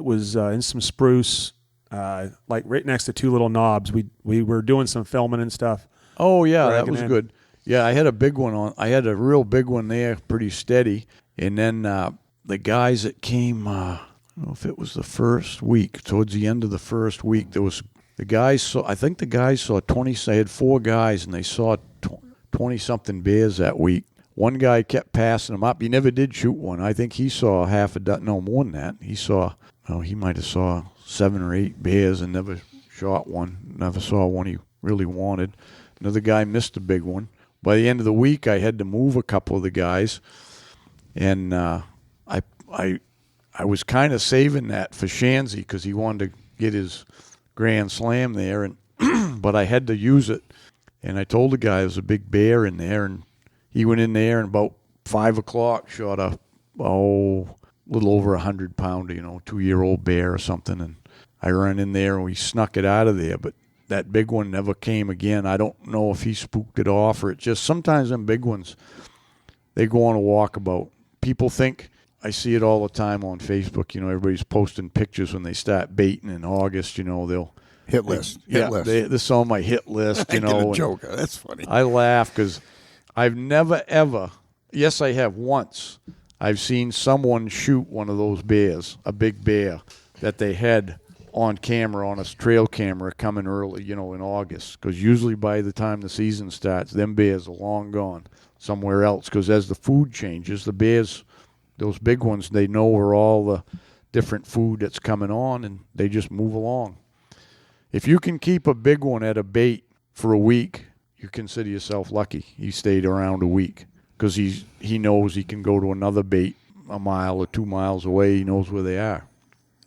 [SPEAKER 2] was in some spruce, like right next to two little knobs. We were doing some filming and stuff.
[SPEAKER 1] Oh yeah, that was good. Yeah, I had a big one on. I had a real big one there, pretty steady. And then the guys that came, I don't know if it was the first week. Towards the end of the first week, there was the guys. I think the guys saw 20. They had 4 guys, and they saw 20-something bears that week. One guy kept passing them up. He never did shoot one. I think he saw half a dozen, no more than that. He might have saw 7 or 8 bears and never shot one. Never saw one he really wanted. Another guy missed a big one. By the end of the week, I had to move a couple of the guys, and I was kind of saving that for Shanzy because he wanted to get his Grand Slam there, and but I had to use it. And I told the guy there was a big bear in there, and he went in there and about 5 o'clock shot a little over 100-pounder, 2-year-old bear or something. And I ran in there and we snuck it out of there, but that big one never came again. I don't know if he spooked it off or it just sometimes them big ones, they go on a walkabout. People think, I see it all the time on Facebook, everybody's posting pictures when they start baiting in August, they'll
[SPEAKER 3] hit list.
[SPEAKER 1] This is on my hit list,
[SPEAKER 3] I get a joke. That's funny.
[SPEAKER 1] I laugh because I've never ever, yes I have once, I've seen someone shoot one of those bears, a big bear that they had on camera, on a trail camera coming early, in August. Because usually by the time the season starts, them bears are long gone somewhere else. Because as the food changes, the bears, those big ones, they know where all the different food that's coming on, and they just move along. If you can keep a big one at a bait for a week, you consider yourself lucky. He stayed around a week because he knows he can go to another bait a mile or 2 miles away. He knows where they are.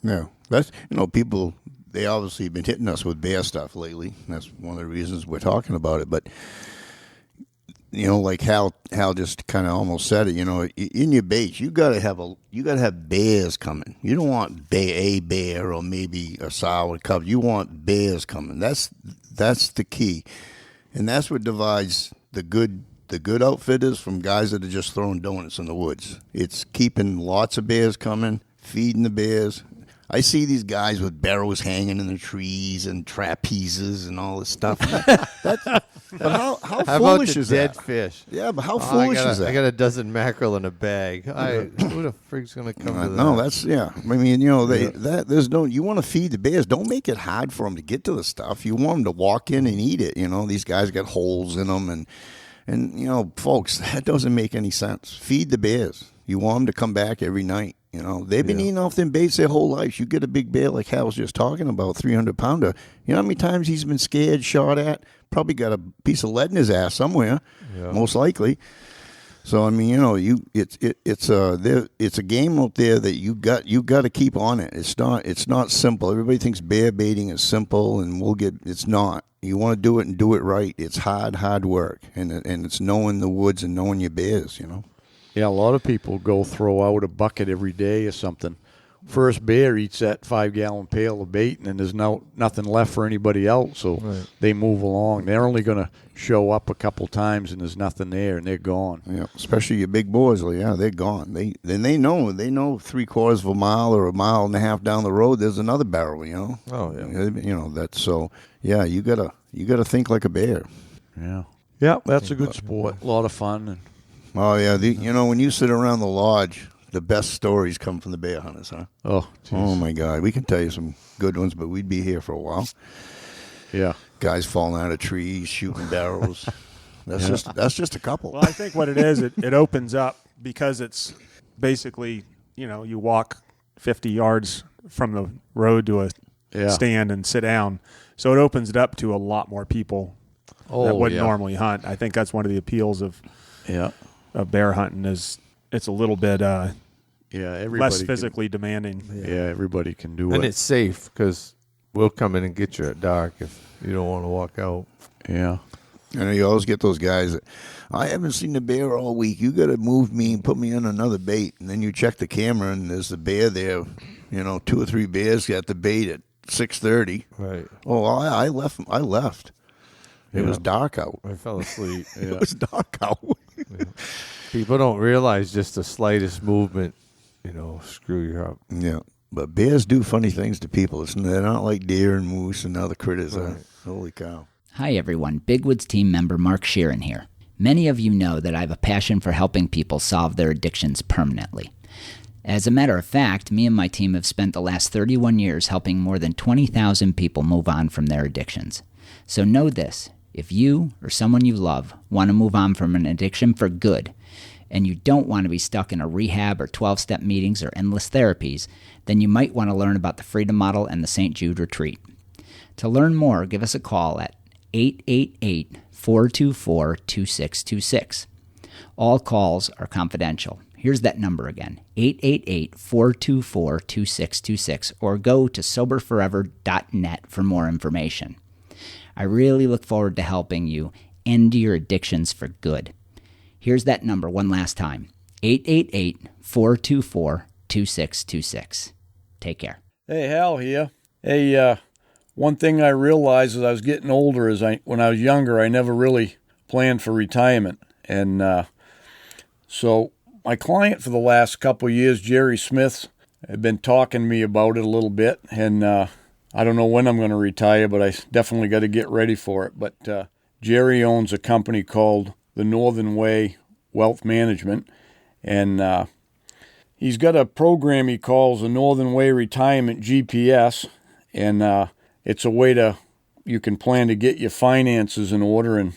[SPEAKER 3] Yeah. That's, people, they obviously have been hitting us with bear stuff lately. That's one of the reasons we're talking about it. But like Hal just kind of almost said it. In your baits, you gotta have bears coming. You don't want a bear or maybe a sow or cub. You want bears coming. That's the key, and that's what divides the good outfitters from guys that are just throwing donuts in the woods. It's keeping lots of bears coming, feeding the bears. I see these guys with barrows hanging in the trees and trapezes and all this stuff. But how foolish is
[SPEAKER 4] dead
[SPEAKER 3] that?
[SPEAKER 4] Fish?
[SPEAKER 3] Yeah, but how foolish is that?
[SPEAKER 4] I got a dozen mackerel in a bag. Who the freak's going to come to that?
[SPEAKER 3] No, that's I mean, there's no. You want to feed the bears. Don't make it hard for them to get to the stuff. You want them to walk in and eat it. These guys got holes in them, and folks, that doesn't make any sense. Feed the bears. You want them to come back every night. They've been eating off them baits their whole life. You get a big bear like Hal was just talking about, 300-pounder. You know how many times he's been scared, shot at? Probably got a piece of lead in his ass somewhere, most likely. So I mean, it's a game out there that you got to keep on it. It's not simple. Everybody thinks bear baiting is simple, and it's not. You want to do it and do it right. It's hard work, and it's knowing the woods and knowing your bears.
[SPEAKER 1] Yeah, a lot of people go throw out a bucket every day or something. First bear eats that 5-gallon pail of bait, and then there's nothing left for anybody else, so they move along. They're only going to show up a couple times, and there's nothing there, and they're gone.
[SPEAKER 3] Yeah, especially your big boys. Well, they're gone. They know 3/4 of a mile or a mile and a half down the road, there's another barrel.
[SPEAKER 4] Oh yeah.
[SPEAKER 3] That's so. Yeah, you gotta think like a bear.
[SPEAKER 1] Yeah, that's a good sport. A lot of fun. And
[SPEAKER 3] oh yeah, when you sit around the lodge, the best stories come from the bear hunters, huh?
[SPEAKER 1] Oh, geez.
[SPEAKER 3] Oh my God, we can tell you some good ones, but we'd be here for a while.
[SPEAKER 1] Yeah,
[SPEAKER 3] guys falling out of trees, shooting barrels. That's just a couple.
[SPEAKER 2] Well, I think what it is, it opens up because it's basically you walk 50 yards from the road to a stand and sit down, so it opens it up to a lot more people that wouldn't normally hunt. I think that's one of the appeals of bear hunting is it's a little bit less physically demanding.
[SPEAKER 1] Yeah, everybody can do it.
[SPEAKER 4] And it's safe because we'll come in and get you at dark if you don't want to walk out.
[SPEAKER 1] Yeah.
[SPEAKER 3] You always get those guys that, I haven't seen the bear all week. You got to move me and put me on another bait. And then you check the camera and there's the bear there. 2 or 3 bears got the bait at 6:30.
[SPEAKER 4] Right.
[SPEAKER 3] Oh, I left. It was dark out.
[SPEAKER 4] I fell asleep.
[SPEAKER 3] It was dark out.
[SPEAKER 4] People don't realize just the slightest movement, screw you up.
[SPEAKER 3] Yeah, but bears do funny things to people. They're not like deer and moose and other critters. Right. Holy cow.
[SPEAKER 5] Hi everyone, Big Woods team member Mark Sheeran here. Many of you know that I have a passion for helping people solve their addictions permanently. As a matter of fact, me and my team have spent the last 31 years helping more than 20,000 people move on from their addictions. So know this. If you or someone you love want to move on from an addiction for good, and you don't want to be stuck in a rehab or 12-step meetings or endless therapies, then you might want to learn about the Freedom Model and the St. Jude Retreat. To learn more, give us a call at 888-424-2626. All calls are confidential. Here's that number again, 888-424-2626, or go to soberforever.net for more information. I really look forward to helping you end your addictions for good. Here's that number one last time, 888-424-2626. Take care.
[SPEAKER 1] Hey, Hal here. Hey, one thing I realized as I was getting older is when I was younger, I never really planned for retirement. And so my client for the last couple of years, Jerry Smith, had been talking to me about it a little bit. And I don't know when I'm going to retire, but I definitely got to get ready for it. But Jerry owns a company called the Northern Way Wealth Management, and he's got a program he calls the Northern Way Retirement GPS, and it's a way you can plan to get your finances in order and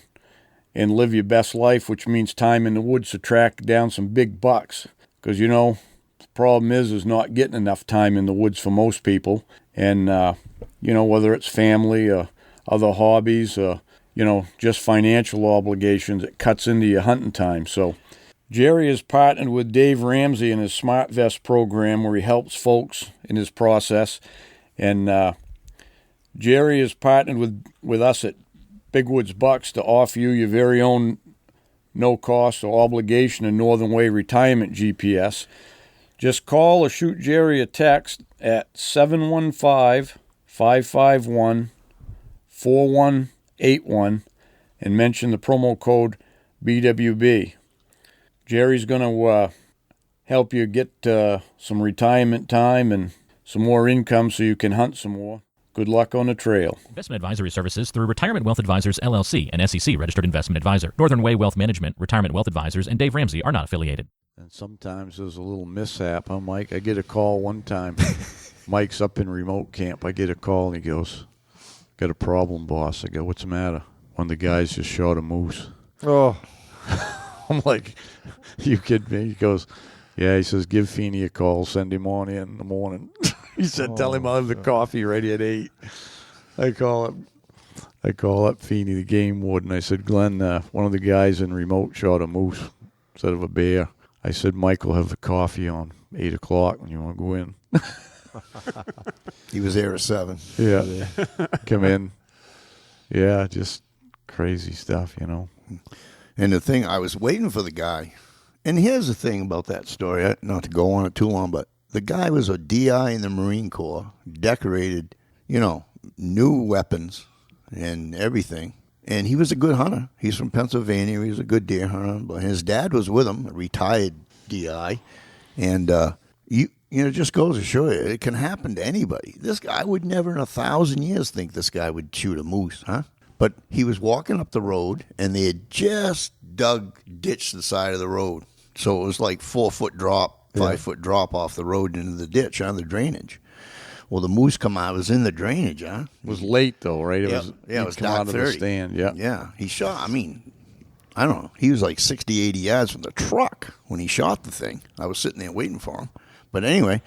[SPEAKER 1] live your best life, which means time in the woods to track down some big bucks. Because, the problem is not getting enough time in the woods for most people. And, whether it's family or other hobbies or, just financial obligations, it cuts into your hunting time. So Jerry has partnered with Dave Ramsey in his Smart Vest program where he helps folks in his process. And Jerry has partnered with us at Big Woods Bucks to offer you your very own no cost or obligation to Northern Way Retirement GPS. Just call or shoot Jerry a text at 715-551-4181 and mention the promo code BWB. Jerry's going to help you get some retirement time and some more income so you can hunt some more. Good luck on the trail.
[SPEAKER 6] Investment advisory services through Retirement Wealth Advisors, LLC, an SEC registered investment advisor. Northern Way Wealth Management, Retirement Wealth Advisors, and Dave Ramsey are not affiliated.
[SPEAKER 1] And sometimes there's a little mishap, huh, Mike? I get a call one time. Mike's up in remote camp. I get a call, and he goes, got a problem, boss. I go, what's the matter? One of the guys just shot a moose.
[SPEAKER 4] Oh.
[SPEAKER 1] I'm like, you kidding me? He goes, yeah, he says, give Feeney a call, send him on in the morning. He said, tell him I'll have the coffee ready at 8. I call up Feeney, the game warden. I said, Glenn, one of the guys in remote shot a moose instead of a bear. I said, Mike will have the coffee on 8 o'clock when you want to go in.
[SPEAKER 3] He was there at 7.
[SPEAKER 1] Yeah. Come in. Yeah, just crazy stuff, you know.
[SPEAKER 3] And the thing, I was waiting for the guy. And here's the thing about that story, not to go on it too long, but the guy was a DI in the Marine Corps, decorated, new weapons and everything. And he was a good hunter. He's from Pennsylvania. He was a good deer hunter. But his dad was with him, a retired DI. And it just goes to show you, it can happen to anybody. This guy would never in 1,000 years think this guy would shoot a moose, huh? But he was walking up the road, and they had just ditched the side of the road. So it was like 4-foot drop, 5-foot drop off the road into the ditch, the drainage. Well, the moose come out. It was in the drainage, huh?
[SPEAKER 1] It was late, though, right?
[SPEAKER 3] It was dark 30.
[SPEAKER 1] Out of the stand, yeah.
[SPEAKER 3] Yeah, he shot, I don't know. He was like 60, 80 yards from the truck when he shot the thing. I was sitting there waiting for him. But anyway,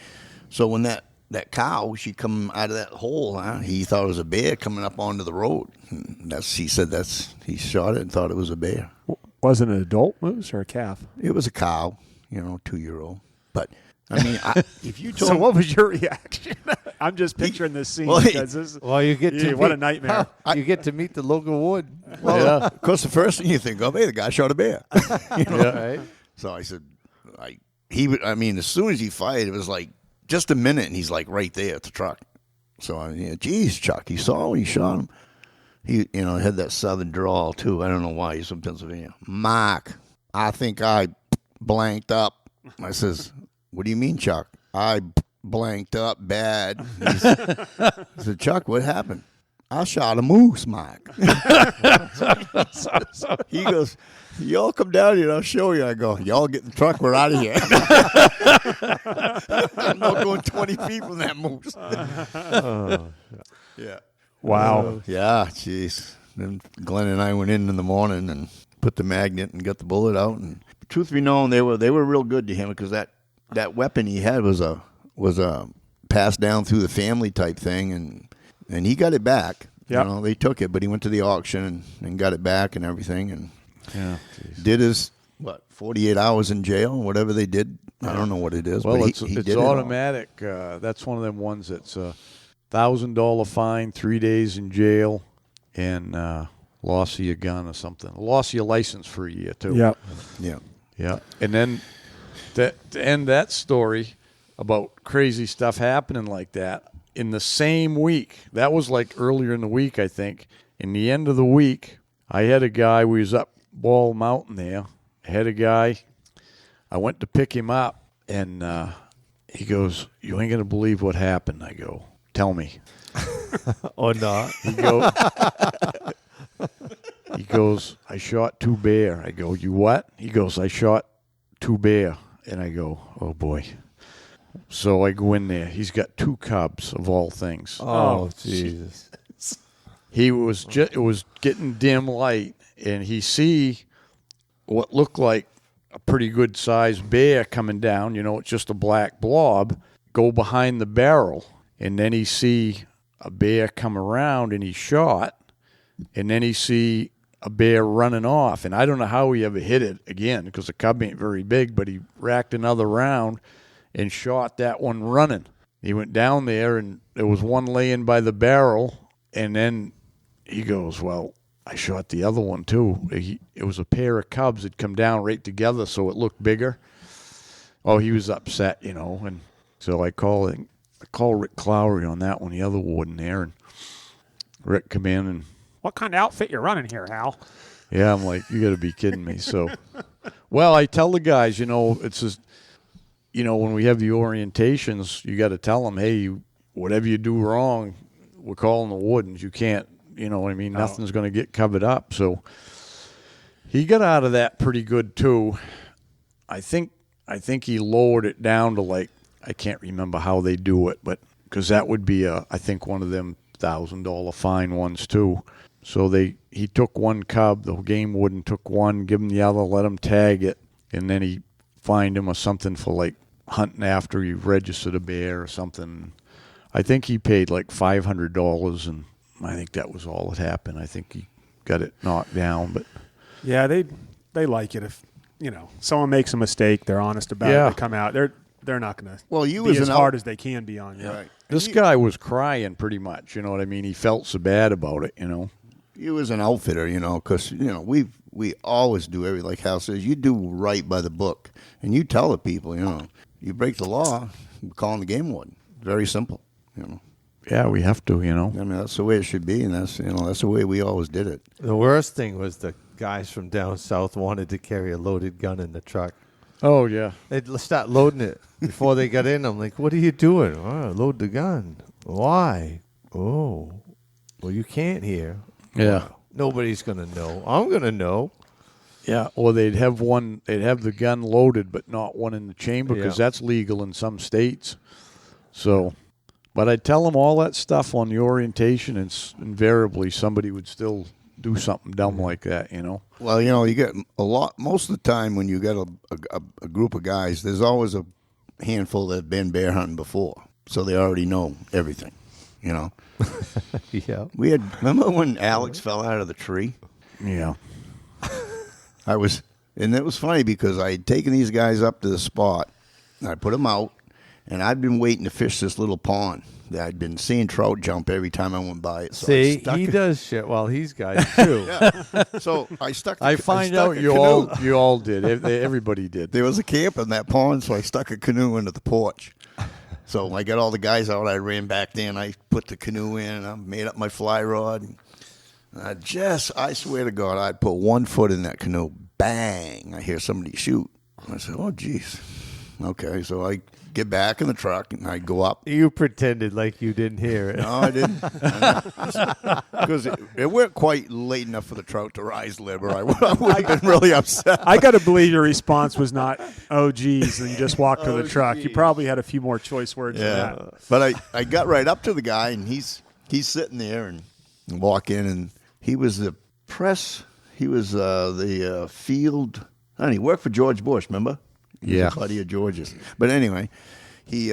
[SPEAKER 3] so when that cow, she come out of that hole, he thought it was a bear coming up onto the road. He shot it and thought it was a bear.
[SPEAKER 2] Was it an adult moose or a calf?
[SPEAKER 3] It was a cow, 2-year-old. But if you told
[SPEAKER 2] so, what was your reaction? I'm just picturing this scene because this.
[SPEAKER 4] Well, you get to
[SPEAKER 2] what a nightmare.
[SPEAKER 4] You get to meet the local wood.
[SPEAKER 3] Well, yeah. Of course, the first thing you think of, hey, the guy shot a bear.
[SPEAKER 4] Right?
[SPEAKER 3] So I said, as soon as he fired, it was like just a minute, and he's like right there at the truck. So geez, Chuck, he saw when he shot him. He, had that southern drawl too. I don't know why. He's from Pennsylvania. Mark, I think I blanked up. I says, what do you mean, Chuck? I blanked up bad. He said, Chuck, what happened? I shot a moose, Mark. He goes, y'all come down here, I'll show you. I go, y'all get in the truck, we're out of here. I'm not going 20 feet from that moose. Yeah.
[SPEAKER 2] Wow.
[SPEAKER 3] Yeah, jeez. Then Glenn and I went in the morning and put the magnet and got the bullet out. And truth be known, they were real good to him because that weapon he had was a passed down through the family type thing, and he got it back.
[SPEAKER 2] Yep.
[SPEAKER 3] They took it, but he went to the auction and got it back and everything, and did his 48 hours in jail, whatever they did. I don't know what it is.
[SPEAKER 1] Well,
[SPEAKER 3] but
[SPEAKER 1] it's automatic. That's one of them ones that's $1,000 fine, 3 days in jail, and loss of your gun or something. Loss of your license for a year too.
[SPEAKER 2] Yep.
[SPEAKER 1] Yeah. And then to end that story about crazy stuff happening like that, in the same week, that was like earlier in the week, I think. In the end of the week, I had a guy, we was up Ball Mountain there. I had a guy, I went to pick him up, and he goes, you ain't going to believe what happened. I go, tell me.
[SPEAKER 4] Or not.
[SPEAKER 1] He goes, I shot 2 bear. I go, you what? He goes, I shot 2 bear. And I go, oh, boy. So I go in there. He's got 2 cubs, of all things.
[SPEAKER 4] Oh, Jesus.
[SPEAKER 1] It was getting dim light, and he see what looked like a pretty good-sized bear coming down. It's just a black blob, go behind the barrel. And then he see a bear come around, and he shot. And then he see a bear running off. And I don't know how he ever hit it again because the cub ain't very big, but he racked another round and shot that one running. He went down there, and there was one laying by the barrel, and then he goes, well, I shot the other one too. It was a pair of cubs that come down right together, so it looked bigger. Oh, he was upset, and so I call Rick Clowry on that one, the other warden there, and Rick come in and,
[SPEAKER 2] what kind of outfit you're running here, Hal?
[SPEAKER 1] yeah, I'm like, you got to be kidding me. So, well, I tell the guys, it's just, when we have the orientations, you got to tell them, hey, whatever you do wrong, we're calling the wardens. You can't, nothing's going to get covered up. So he got out of that pretty good too. I think he lowered it down to, like, I can't remember how they do it, but because that would be I think one of them $1,000 fine ones too. So he took one cub, the game warden took one, give him the other, let him tag it, and then he fined him or something for, like, hunting after he registered a bear or something. I think he paid like $500, and I think that was all that happened. I think he got it knocked down, but
[SPEAKER 2] yeah, they like it if someone makes a mistake, they're honest about it. They come out, they're not going to be as hard as they can be on you.
[SPEAKER 3] Right.
[SPEAKER 1] This guy was crying pretty much. You know what I mean? He felt so bad about it.
[SPEAKER 3] He was an outfitter, because we always do everything. Like Hal says, you do right by the book, and you tell the people, you break the law, we're calling the game warden. Very simple,
[SPEAKER 1] Yeah, we have to,
[SPEAKER 3] I mean, that's the way it should be, and that's the way we always did it.
[SPEAKER 4] The worst thing was the guys from down south wanted to carry a loaded gun in the truck.
[SPEAKER 1] Oh, yeah.
[SPEAKER 4] They'd start loading it before they got in. I'm like, what are you doing? Oh, load the gun. Why? Oh, well, you can't here.
[SPEAKER 1] Yeah.
[SPEAKER 4] Nobody's going to know. I'm going to know.
[SPEAKER 1] Yeah, or they'd have the gun loaded but not one in the chamber because that's legal in some states. So, but I'd tell them all that stuff on the orientation, and invariably somebody would still do something dumb like that,
[SPEAKER 3] Well, you get a lot, most of the time when you get a group of guys, there's always a handful that have been bear hunting before, so they already know everything,
[SPEAKER 4] Yeah.
[SPEAKER 3] Remember when Alex fell out of the tree?
[SPEAKER 1] Yeah.
[SPEAKER 3] And it was funny because I had taken these guys up to the spot, and I put them out, and I'd been waiting to fish this little pond that I'd been seeing trout jump every time I went by it. So
[SPEAKER 4] see, he does shit while he's guys too.
[SPEAKER 3] So I stuck.
[SPEAKER 1] I find out you all did. Everybody did.
[SPEAKER 3] There was a camp in that pond, so I stuck a canoe into the porch. So I got all the guys out. I ran back there, and I put the canoe in, and I made up my fly rod. And I swear to God, I'd put 1 foot in that canoe. Bang! I hear somebody shoot. I said, "Oh, geez." Okay, so I get back in the truck and I go up.
[SPEAKER 4] You pretended like you didn't hear it.
[SPEAKER 3] No, I didn't. Because it weren't quite late enough for the trout to rise, Liber. I would have been really upset.
[SPEAKER 2] I got to believe your response was not, "Oh, geez," and you just walked to the truck. You probably had a few more choice words than that.
[SPEAKER 3] But I got right up to the guy, and he's sitting there, and walk in, and he was the press. He was the field. I don't know, he worked for George Bush, remember? He was a buddy of George's. But anyway, he's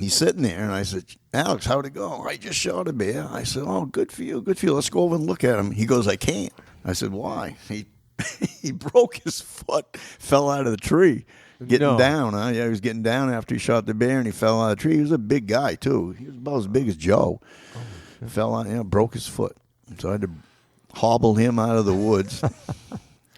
[SPEAKER 3] sitting there, and I said, "Alex, how'd it go?" "I just shot a bear." I said, "Oh, good for you, good for you. Let's go over and look at him." He goes, "I can't." I said, "Why?" He broke his foot, fell out of the tree, getting down. Huh? Yeah, he was getting down after he shot the bear, and he fell out of the tree. He was a big guy, too. He was about as big as Joe. Fell out, broke his foot. So I had to hobble him out of the woods.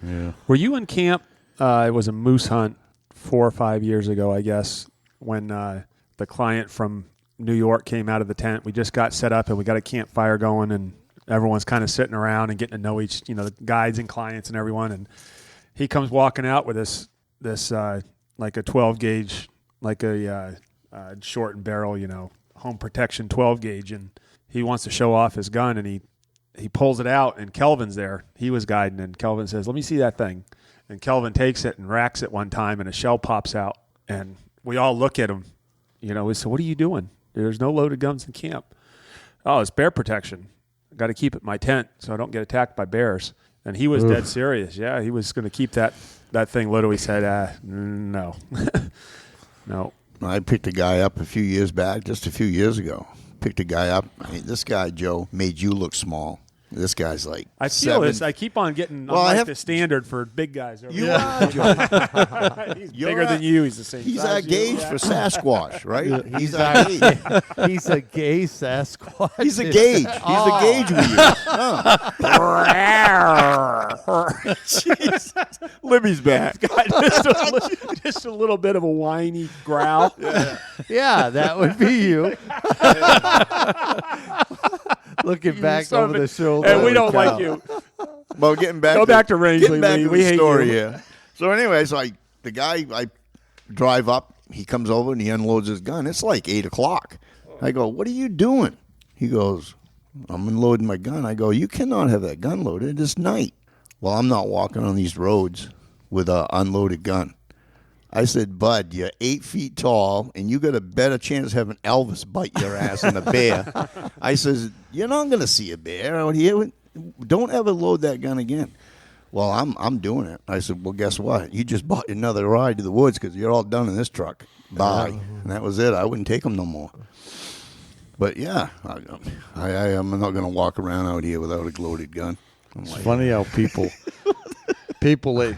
[SPEAKER 1] Yeah.
[SPEAKER 2] Were you in camp? It was a moose hunt 4 or 5 years ago, I guess, when the client from New York came out of the tent. We just got set up and we got a campfire going, and everyone's kind of sitting around and getting to know the guides and clients and everyone. And he comes walking out with this like a 12 gauge, like a short and barrel, home protection 12 gauge, and he wants to show off his gun, and he pulls it out, and Kelvin's there. He was guiding, and Kelvin says, "Let me see that thing." And Kelvin takes it and racks it one time, and a shell pops out. And we all look at him. We said, "What are you doing? There's no loaded guns in camp." "Oh, it's bear protection. I got to keep it in my tent so I don't get attacked by bears." And he was dead serious. Yeah, he was going to keep that thing little. He said, "No." No.
[SPEAKER 3] I picked a guy up a few years back, just a few years ago. Picked a guy up. I mean, this guy, Joe, made you look small. This guy's like
[SPEAKER 2] I feel this. I keep on getting the standard for big guys.
[SPEAKER 3] You are, Joe.
[SPEAKER 2] He's bigger than you. He's the same
[SPEAKER 3] He's
[SPEAKER 2] size
[SPEAKER 3] our
[SPEAKER 2] as you.
[SPEAKER 3] gauge for Sasquatch, right? He's our gauge.
[SPEAKER 4] He's a gay Sasquatch.
[SPEAKER 3] He's a gauge. He's the gauge we use.
[SPEAKER 2] Jesus. Libby's back. Just a little bit of a whiny growl.
[SPEAKER 4] Yeah, that would be you. Looking back over the shoulder.
[SPEAKER 2] And we don't like you.
[SPEAKER 3] Well, getting back.
[SPEAKER 2] Go back to Rangeley.
[SPEAKER 3] Getting back to
[SPEAKER 2] We
[SPEAKER 3] the
[SPEAKER 2] hate
[SPEAKER 3] story
[SPEAKER 2] you.
[SPEAKER 3] here. So, anyways, the guy, I drive up. He comes over and he unloads his gun. It's like 8:00. I go, "What are you doing?" He goes, "I'm unloading my gun." I go, "You cannot have that gun loaded. It's night." Well, I'm not walking on these roads with an unloaded gun. I said, "Bud, you're 8 feet tall, and you got a better chance of having Elvis bite your ass than a bear." I says, "You're not going to see a bear out here. Don't ever load that gun again." Well, I'm doing it. I said, "Well, guess what? You just bought another ride to the woods because you're all done in this truck. Bye." And that was it. I wouldn't take them no more. But, yeah, I'm not going to walk around out here without a loaded gun.
[SPEAKER 1] It's funny how people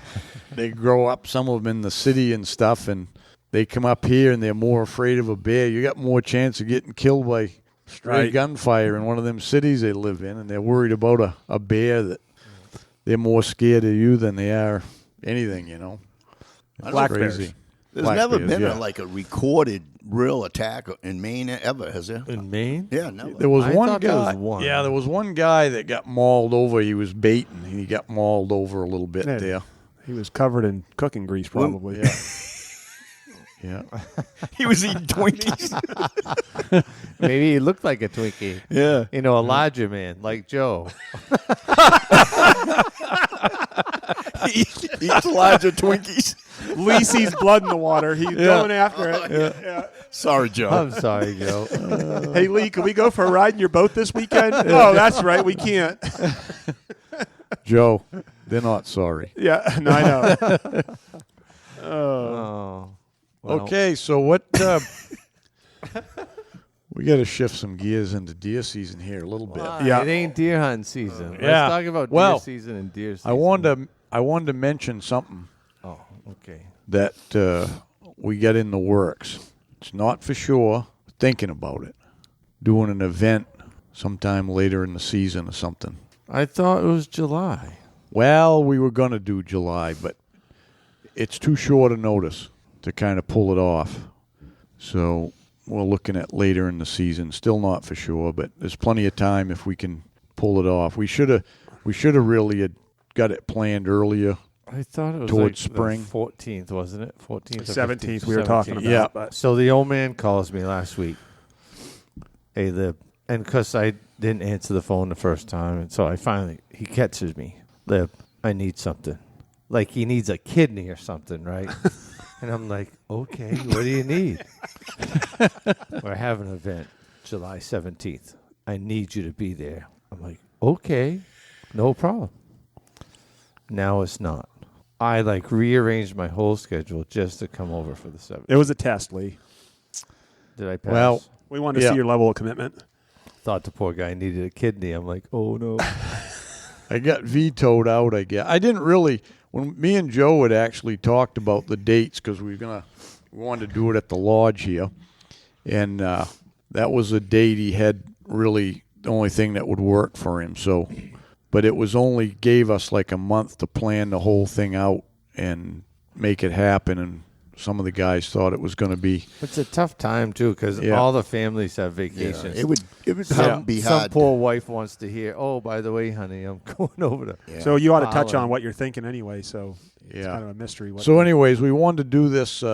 [SPEAKER 1] they grow up, some of them in the city and stuff, and they come up here and they're more afraid of a bear. You got more chance of getting killed by stray gunfire in one of them cities they live in, and they're worried about a bear that they're more scared of you than they are anything, you know. It's
[SPEAKER 2] Black
[SPEAKER 1] crazy.
[SPEAKER 2] bears.
[SPEAKER 3] There's never been a recorded real attack in Maine ever, has there?
[SPEAKER 4] In Maine?
[SPEAKER 3] Yeah, never.
[SPEAKER 1] There was
[SPEAKER 4] I
[SPEAKER 1] one
[SPEAKER 4] thought
[SPEAKER 1] guy.
[SPEAKER 4] there was one.
[SPEAKER 1] Yeah, there was one guy that got mauled over. He was baiting. He got mauled over a little bit there.
[SPEAKER 2] He was covered in cooking grease, probably.
[SPEAKER 1] Yeah. Yeah.
[SPEAKER 3] He was eating Twinkies.
[SPEAKER 4] Maybe he looked like a Twinkie.
[SPEAKER 3] Yeah.
[SPEAKER 4] You know, a larger man, like Joe.
[SPEAKER 3] He eats larger Twinkies.
[SPEAKER 2] Lee sees blood in the water. He's going after it. Yeah.
[SPEAKER 3] Sorry, Joe.
[SPEAKER 4] I'm sorry, Joe.
[SPEAKER 2] Hey, Lee, can we go for a ride in your boat this weekend? Oh, that's right. We can't.
[SPEAKER 1] Joe, they're not sorry.
[SPEAKER 2] Yeah. No, I know.
[SPEAKER 4] Oh. Well,
[SPEAKER 1] Okay, so what? We got to shift some gears into deer season here a little bit.
[SPEAKER 2] Yeah.
[SPEAKER 4] It ain't deer hunting season.
[SPEAKER 1] Yeah.
[SPEAKER 4] Let's talk about deer
[SPEAKER 1] Well,
[SPEAKER 4] season and deer season.
[SPEAKER 1] I wanted to mention something
[SPEAKER 4] Oh, okay.
[SPEAKER 1] that we got in the works. It's not for sure. Thinking about it, doing an event sometime later in the season or something.
[SPEAKER 4] I thought it was July.
[SPEAKER 1] Well, we were going to do July, but it's too short a notice to kind of pull it off. So we're looking at later in the season. Still not for sure, but there's plenty of time if we can pull it off. We should have really had got it planned earlier.
[SPEAKER 4] I thought it was
[SPEAKER 1] Towards
[SPEAKER 4] like
[SPEAKER 1] spring.
[SPEAKER 4] The 14th, wasn't it? 14th or
[SPEAKER 2] 17th
[SPEAKER 4] 15th?
[SPEAKER 2] we were talking about.
[SPEAKER 1] Yeah.
[SPEAKER 2] But
[SPEAKER 4] So the old man calls me last week. Hey, and because I didn't answer the phone the first time, and so he catches me. I need something. Like he needs a kidney or something, right? And I'm like, okay, what do you need? We're having an event July 17th. I need you to be there. I'm like, okay, no problem. Now it's not. I rearranged my whole schedule just to come over for the 7th.
[SPEAKER 2] it was a test, Lee.
[SPEAKER 4] Did I pass?
[SPEAKER 1] Well,
[SPEAKER 2] We wanted to see your level of commitment.
[SPEAKER 4] Thought the poor guy needed a kidney. I'm like, oh no.
[SPEAKER 1] I got vetoed out, I guess. I didn't really, when me and Joe had actually talked about the dates, because we wanted to do it at the lodge here, and that was a date he had really the only thing that would work for him. So, but it was only gave us like a month to plan the whole thing out and make it happen, and some of the guys thought it was going to be.
[SPEAKER 4] It's a tough time too because
[SPEAKER 1] Yeah.
[SPEAKER 4] all the families have vacations.
[SPEAKER 3] It would be
[SPEAKER 4] Some
[SPEAKER 3] hard.
[SPEAKER 4] poor wife wants to hear, oh, by the way, honey, I'm going over to.
[SPEAKER 3] Yeah.
[SPEAKER 2] So you ought to touch
[SPEAKER 4] Follow.
[SPEAKER 2] on what you're thinking anyway. So it's
[SPEAKER 1] Yeah.
[SPEAKER 2] kind of a mystery.
[SPEAKER 1] So, anyways, we wanted to do this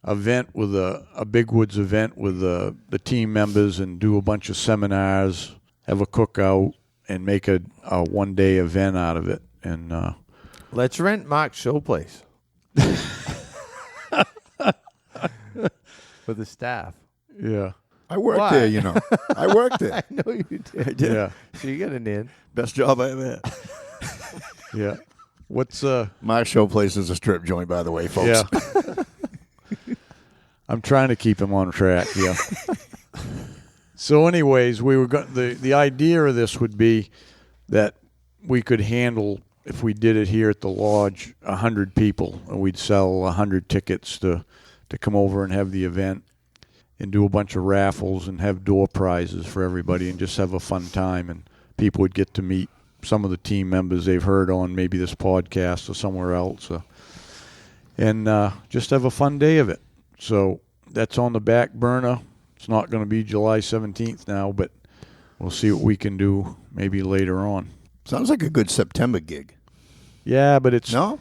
[SPEAKER 1] event with a Big Woods event with the team members and do a bunch of seminars, have a cookout, and make a one-day event out of it. And
[SPEAKER 4] Let's rent Mark's show place for the staff.
[SPEAKER 1] yeah,
[SPEAKER 3] I worked
[SPEAKER 4] Why?
[SPEAKER 3] there, you know. I worked there.
[SPEAKER 4] I know you did.
[SPEAKER 1] yeah,
[SPEAKER 4] So you got an in.
[SPEAKER 3] Best job I ever had.
[SPEAKER 1] yeah. What's
[SPEAKER 3] My show place is a strip joint, by the way, folks.
[SPEAKER 1] yeah? I'm trying to keep him on track. Yeah. So, anyways, we were the idea of this would be that we could handle, if we did it here at the lodge, 100 people, and we'd sell 100 tickets to come over and have the event and do a bunch of raffles and have door prizes for everybody and just have a fun time. And people would get to meet some of the team members they've heard on maybe this podcast or somewhere else. And just have a fun day of it. So that's on the back burner. It's not going to be July 17th now, but we'll see what we can do maybe later on.
[SPEAKER 3] Sounds like a good September gig.
[SPEAKER 1] Yeah, but it's
[SPEAKER 3] No?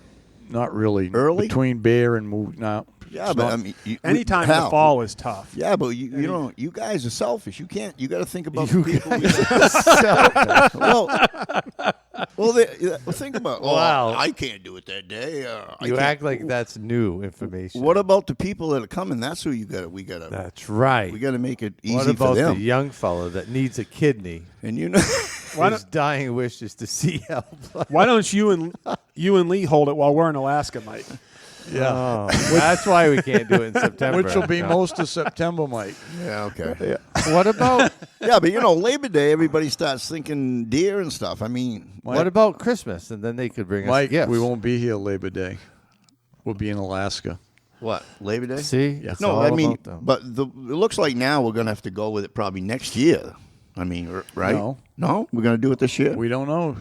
[SPEAKER 1] not really.
[SPEAKER 3] Early?
[SPEAKER 1] Between Bear and Move. No.
[SPEAKER 3] Yeah, but I mean,
[SPEAKER 2] Anytime in the fall is tough.
[SPEAKER 3] Yeah, but you know, you guys are selfish. You can't. You got to think about
[SPEAKER 4] You
[SPEAKER 3] the people. Think about.
[SPEAKER 4] Wow.
[SPEAKER 3] Oh, I can't do it that day.
[SPEAKER 4] You act like that's new information.
[SPEAKER 3] What about the people that are coming? That's who you got. We got to.
[SPEAKER 4] That's right.
[SPEAKER 3] We got to make it easy
[SPEAKER 4] What
[SPEAKER 3] for
[SPEAKER 4] about
[SPEAKER 3] them.
[SPEAKER 4] the young fella that needs a kidney?
[SPEAKER 3] And you know,
[SPEAKER 4] His dying wish is to see Hal Blood.
[SPEAKER 2] Why don't you and Lee hold it while we're in Alaska, Mike?
[SPEAKER 1] Yeah.
[SPEAKER 4] Oh, that's why we can't do it in September.
[SPEAKER 1] Which will be most of September, Mike.
[SPEAKER 3] yeah, okay.
[SPEAKER 4] What about
[SPEAKER 3] Yeah, but you know, Labor Day, everybody starts thinking deer and stuff. I mean,
[SPEAKER 4] what about Christmas? And then they could bring us
[SPEAKER 1] Mike,
[SPEAKER 4] gifts.
[SPEAKER 1] we won't be here Labor Day. We'll be in Alaska.
[SPEAKER 3] what Labor Day?
[SPEAKER 4] See?
[SPEAKER 1] Yeah.
[SPEAKER 4] It's
[SPEAKER 3] No,
[SPEAKER 4] all
[SPEAKER 3] I mean,
[SPEAKER 4] about them.
[SPEAKER 3] but it looks like now we're going to have to go with it probably next year. I mean, right?
[SPEAKER 1] No.
[SPEAKER 3] We're going to do it this year.
[SPEAKER 1] We don't know.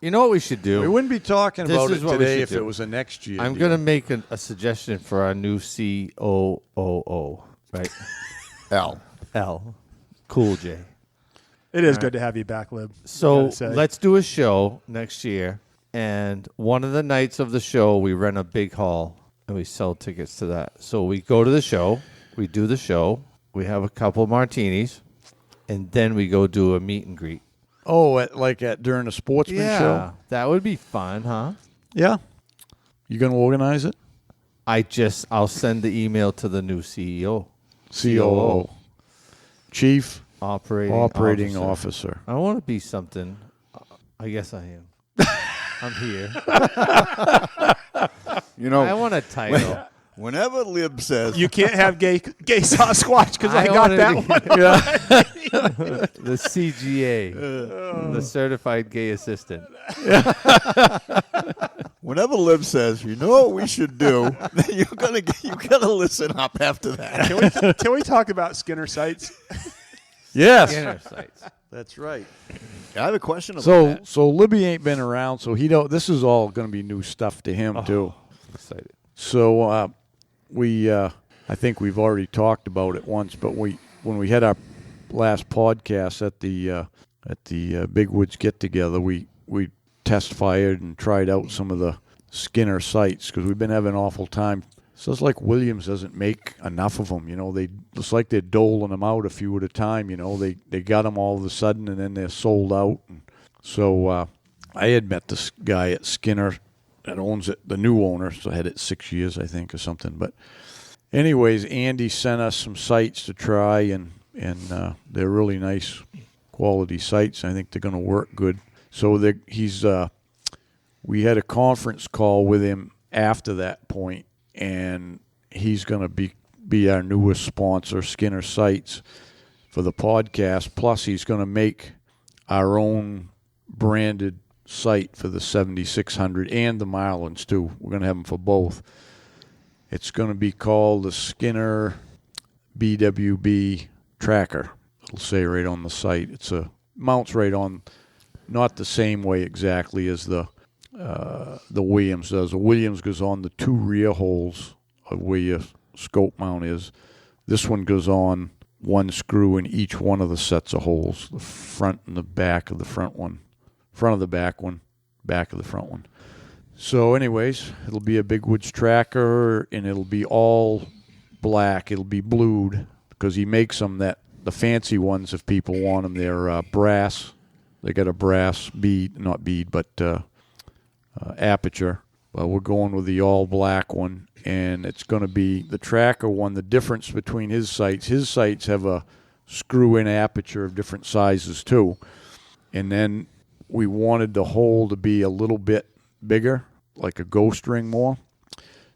[SPEAKER 4] You know what we should do?
[SPEAKER 1] We wouldn't be talking
[SPEAKER 4] This
[SPEAKER 1] about
[SPEAKER 4] is
[SPEAKER 1] it
[SPEAKER 4] what we
[SPEAKER 1] today
[SPEAKER 4] should
[SPEAKER 1] if
[SPEAKER 4] do.
[SPEAKER 1] it was a next year.
[SPEAKER 4] I'm
[SPEAKER 1] deal.
[SPEAKER 4] going to make a suggestion for our new COO, right?
[SPEAKER 3] L.
[SPEAKER 4] L. Cool J.
[SPEAKER 2] It is good to have you back, Lib.
[SPEAKER 4] So
[SPEAKER 2] Gotta say.
[SPEAKER 4] let's do a show next year, and one of the nights of the show, we rent a big hall, and we sell tickets to that. So we go to the show, we do the show, we have a couple martinis, and then we go do a meet and greet.
[SPEAKER 1] Oh, during a sportsman show?
[SPEAKER 4] That would be fun, huh?
[SPEAKER 1] Yeah. You going to organize it?
[SPEAKER 4] I'll send the email to the new CEO.
[SPEAKER 1] COO. Chief
[SPEAKER 4] Operating
[SPEAKER 1] Officer.
[SPEAKER 4] I want to be something. I guess I am. I'm here.
[SPEAKER 3] You know,
[SPEAKER 4] I want a title.
[SPEAKER 3] whenever Lib says,
[SPEAKER 2] You can't have gay Sasquatch because I got
[SPEAKER 4] wanted
[SPEAKER 2] that
[SPEAKER 4] to-
[SPEAKER 2] one.
[SPEAKER 4] The CGA, the Certified Gay Assistant.
[SPEAKER 3] whenever Lib says, you know what we should do, you gotta listen up after that.
[SPEAKER 2] Can we talk about Skinner sites?
[SPEAKER 1] Yes.
[SPEAKER 4] Skinner sites.
[SPEAKER 1] That's right.
[SPEAKER 3] I have a question about that.
[SPEAKER 1] So Libby ain't been around, so he don't. This is all going to be new stuff to him too.
[SPEAKER 4] Excited.
[SPEAKER 1] So I think we've already talked about it once, but when we had our last podcast at the Big Woods get together, we test fired and tried out some of the Skinner sites because we've been having an awful time. So it's like Williams doesn't make enough of them. You know, it's like they're doling them out a few at a time. You know, they got them all of a sudden and then they're sold out. And so I had met this guy at Skinner that owns it, the new owner. So I had it 6 years, I think, or something. But anyways, Andy sent us some sites to try, and they're really nice quality sites. I think they're going to work good. So we had a conference call with him after that point, and he's going to be our newest sponsor, Skinner Sites, for the podcast. Plus, he's going to make our own branded site for the 7600 and the Marlins, too. We're going to have them for both. It's going to be called the Skinner BWB Tracker. It'll say right on the site. Mounts right on, not the same way exactly as the Williams does. The Williams goes on the two rear holes of where your scope mount is. This one goes on one screw in each one of the sets of holes, the front and the back of the front one, front of the back one, back of the front one. So anyways, it'll be a Big Woods tracker, and it'll be all black. It'll be blued because he makes them the fancy ones, if people want them, they're brass. They got a brass aperture. Well, we're going with the all black one, and it's going to be the tracker one. The difference between his sights have a screw-in aperture of different sizes too. And then we wanted the hole to be a little bit bigger, like a ghost ring more.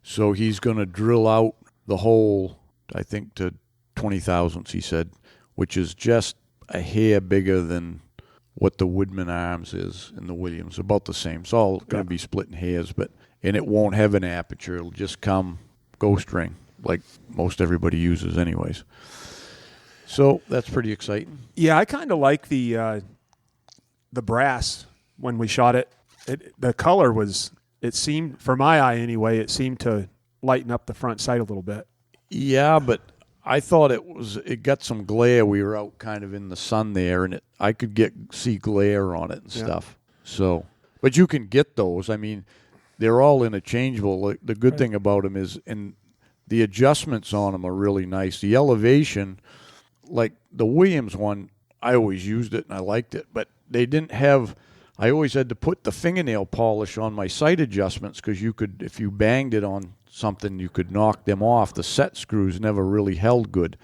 [SPEAKER 1] So he's going to drill out the hole, I think, to 20 thousandths, he said, which is just a hair bigger than what the Woodman Arms is in the Williams. About the same. It's all going to be splitting hairs, and it won't have an aperture. It'll just come ghost ring, like most everybody uses anyways. So that's pretty exciting.
[SPEAKER 2] Yeah, I kind of like the brass when we shot it. The color was, it seemed, for my eye anyway, it seemed to lighten up the front sight a little bit.
[SPEAKER 1] Yeah, but I thought it got some glare. We were out kind of in the sun there, and I could see glare on it and stuff. So, but you can get those. I mean, they're all interchangeable. The good thing about them is, and the adjustments on them are really nice. The elevation, like the Williams one, I always used it and I liked it, but they didn't have. I always had to put the fingernail polish on my sight adjustments because you could, if you banged it on something, you could knock them off. The set screws never really held good.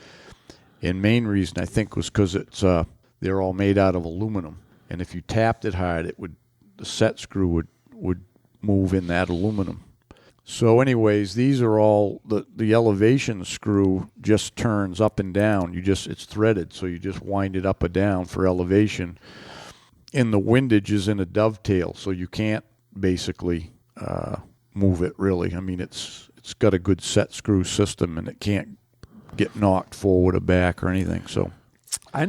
[SPEAKER 1] And main reason I think was because they're all made out of aluminum, and if you tapped it hard, the set screw would move in that aluminum. So, anyways, these are all the elevation screw just turns up and down. It's threaded, so you just wind it up or down for elevation. And the windage is in a dovetail, so you can't basically move it really. I mean, it's got a good set screw system, and it can't get knocked forward or back or anything. So,
[SPEAKER 2] I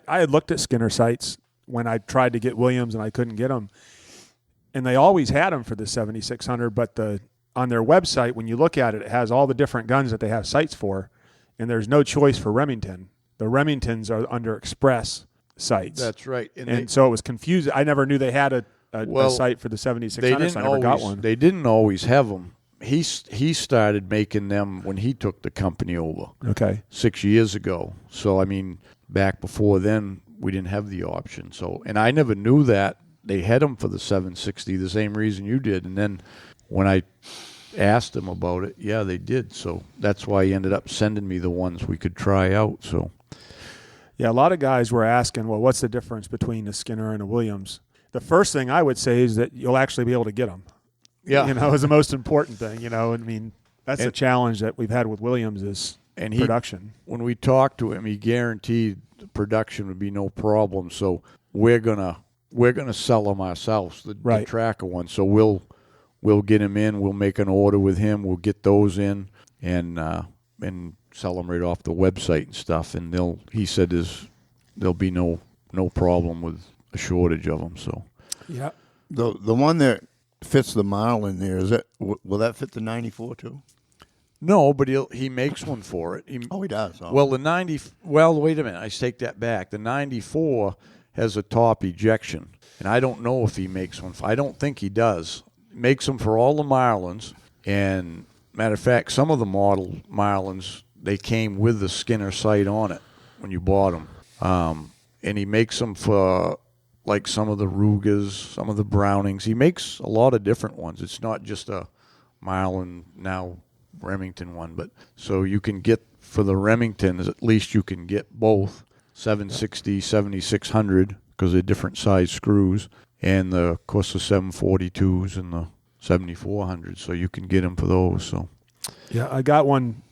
[SPEAKER 2] had looked at Skinner sights when I tried to get Williams and I couldn't get them, and they always had them for the 7600. But on their website, when you look at it, it has all the different guns that they have sights for, and there's no choice for Remington. The Remingtons are under Express sights.
[SPEAKER 1] That's right.
[SPEAKER 2] And so it was confusing. I never knew they had a sight for the 7600, so I never got one.
[SPEAKER 1] They didn't always have them. He started making them when he took the company over.
[SPEAKER 2] Okay.
[SPEAKER 1] 6 years ago. So, I mean, back before then, we didn't have the option. So, and I never knew that they had them for the 760, the same reason you did. And then when I asked them about it, yeah, they did. So that's why he ended up sending me the ones we could try out. So,
[SPEAKER 2] yeah, a lot of guys were asking, well, what's the difference between a Skinner and a Williams? The first thing I would say is that you'll actually be able to get them.
[SPEAKER 1] Yeah.
[SPEAKER 2] Is the most important thing, I mean, that's the challenge that we've had with Williams is production.
[SPEAKER 1] When we talked to him, he guaranteed the production would be no problem. So we're gonna sell them ourselves, the tracker ones. So we'll get him in. We'll make an order with him. We'll get those in and sell them right off the website and stuff. And he said there'll be no problem with a shortage of them. So
[SPEAKER 2] yeah,
[SPEAKER 3] the one that fits the Marlin there, will that fit the 94 too?
[SPEAKER 1] No, but he makes one for it.
[SPEAKER 3] He does. Oh.
[SPEAKER 1] Well, wait a minute. I take that back. The 94 has a top ejection, and I don't know if he makes one. I don't think he does. He makes them for all the Marlins, and matter of fact, some of the model Marlins, they came with the Skinner sight on it when you bought them. And he makes them for like some of the Rugers, some of the Brownings. He makes a lot of different ones. It's not just a Marlin now Remington one, but so you can get for the Remingtons, at least you can get both 760, 7600 because they're different size screws, and of course the 742s and the 7400. So you can get them for those. So
[SPEAKER 2] yeah, I got one.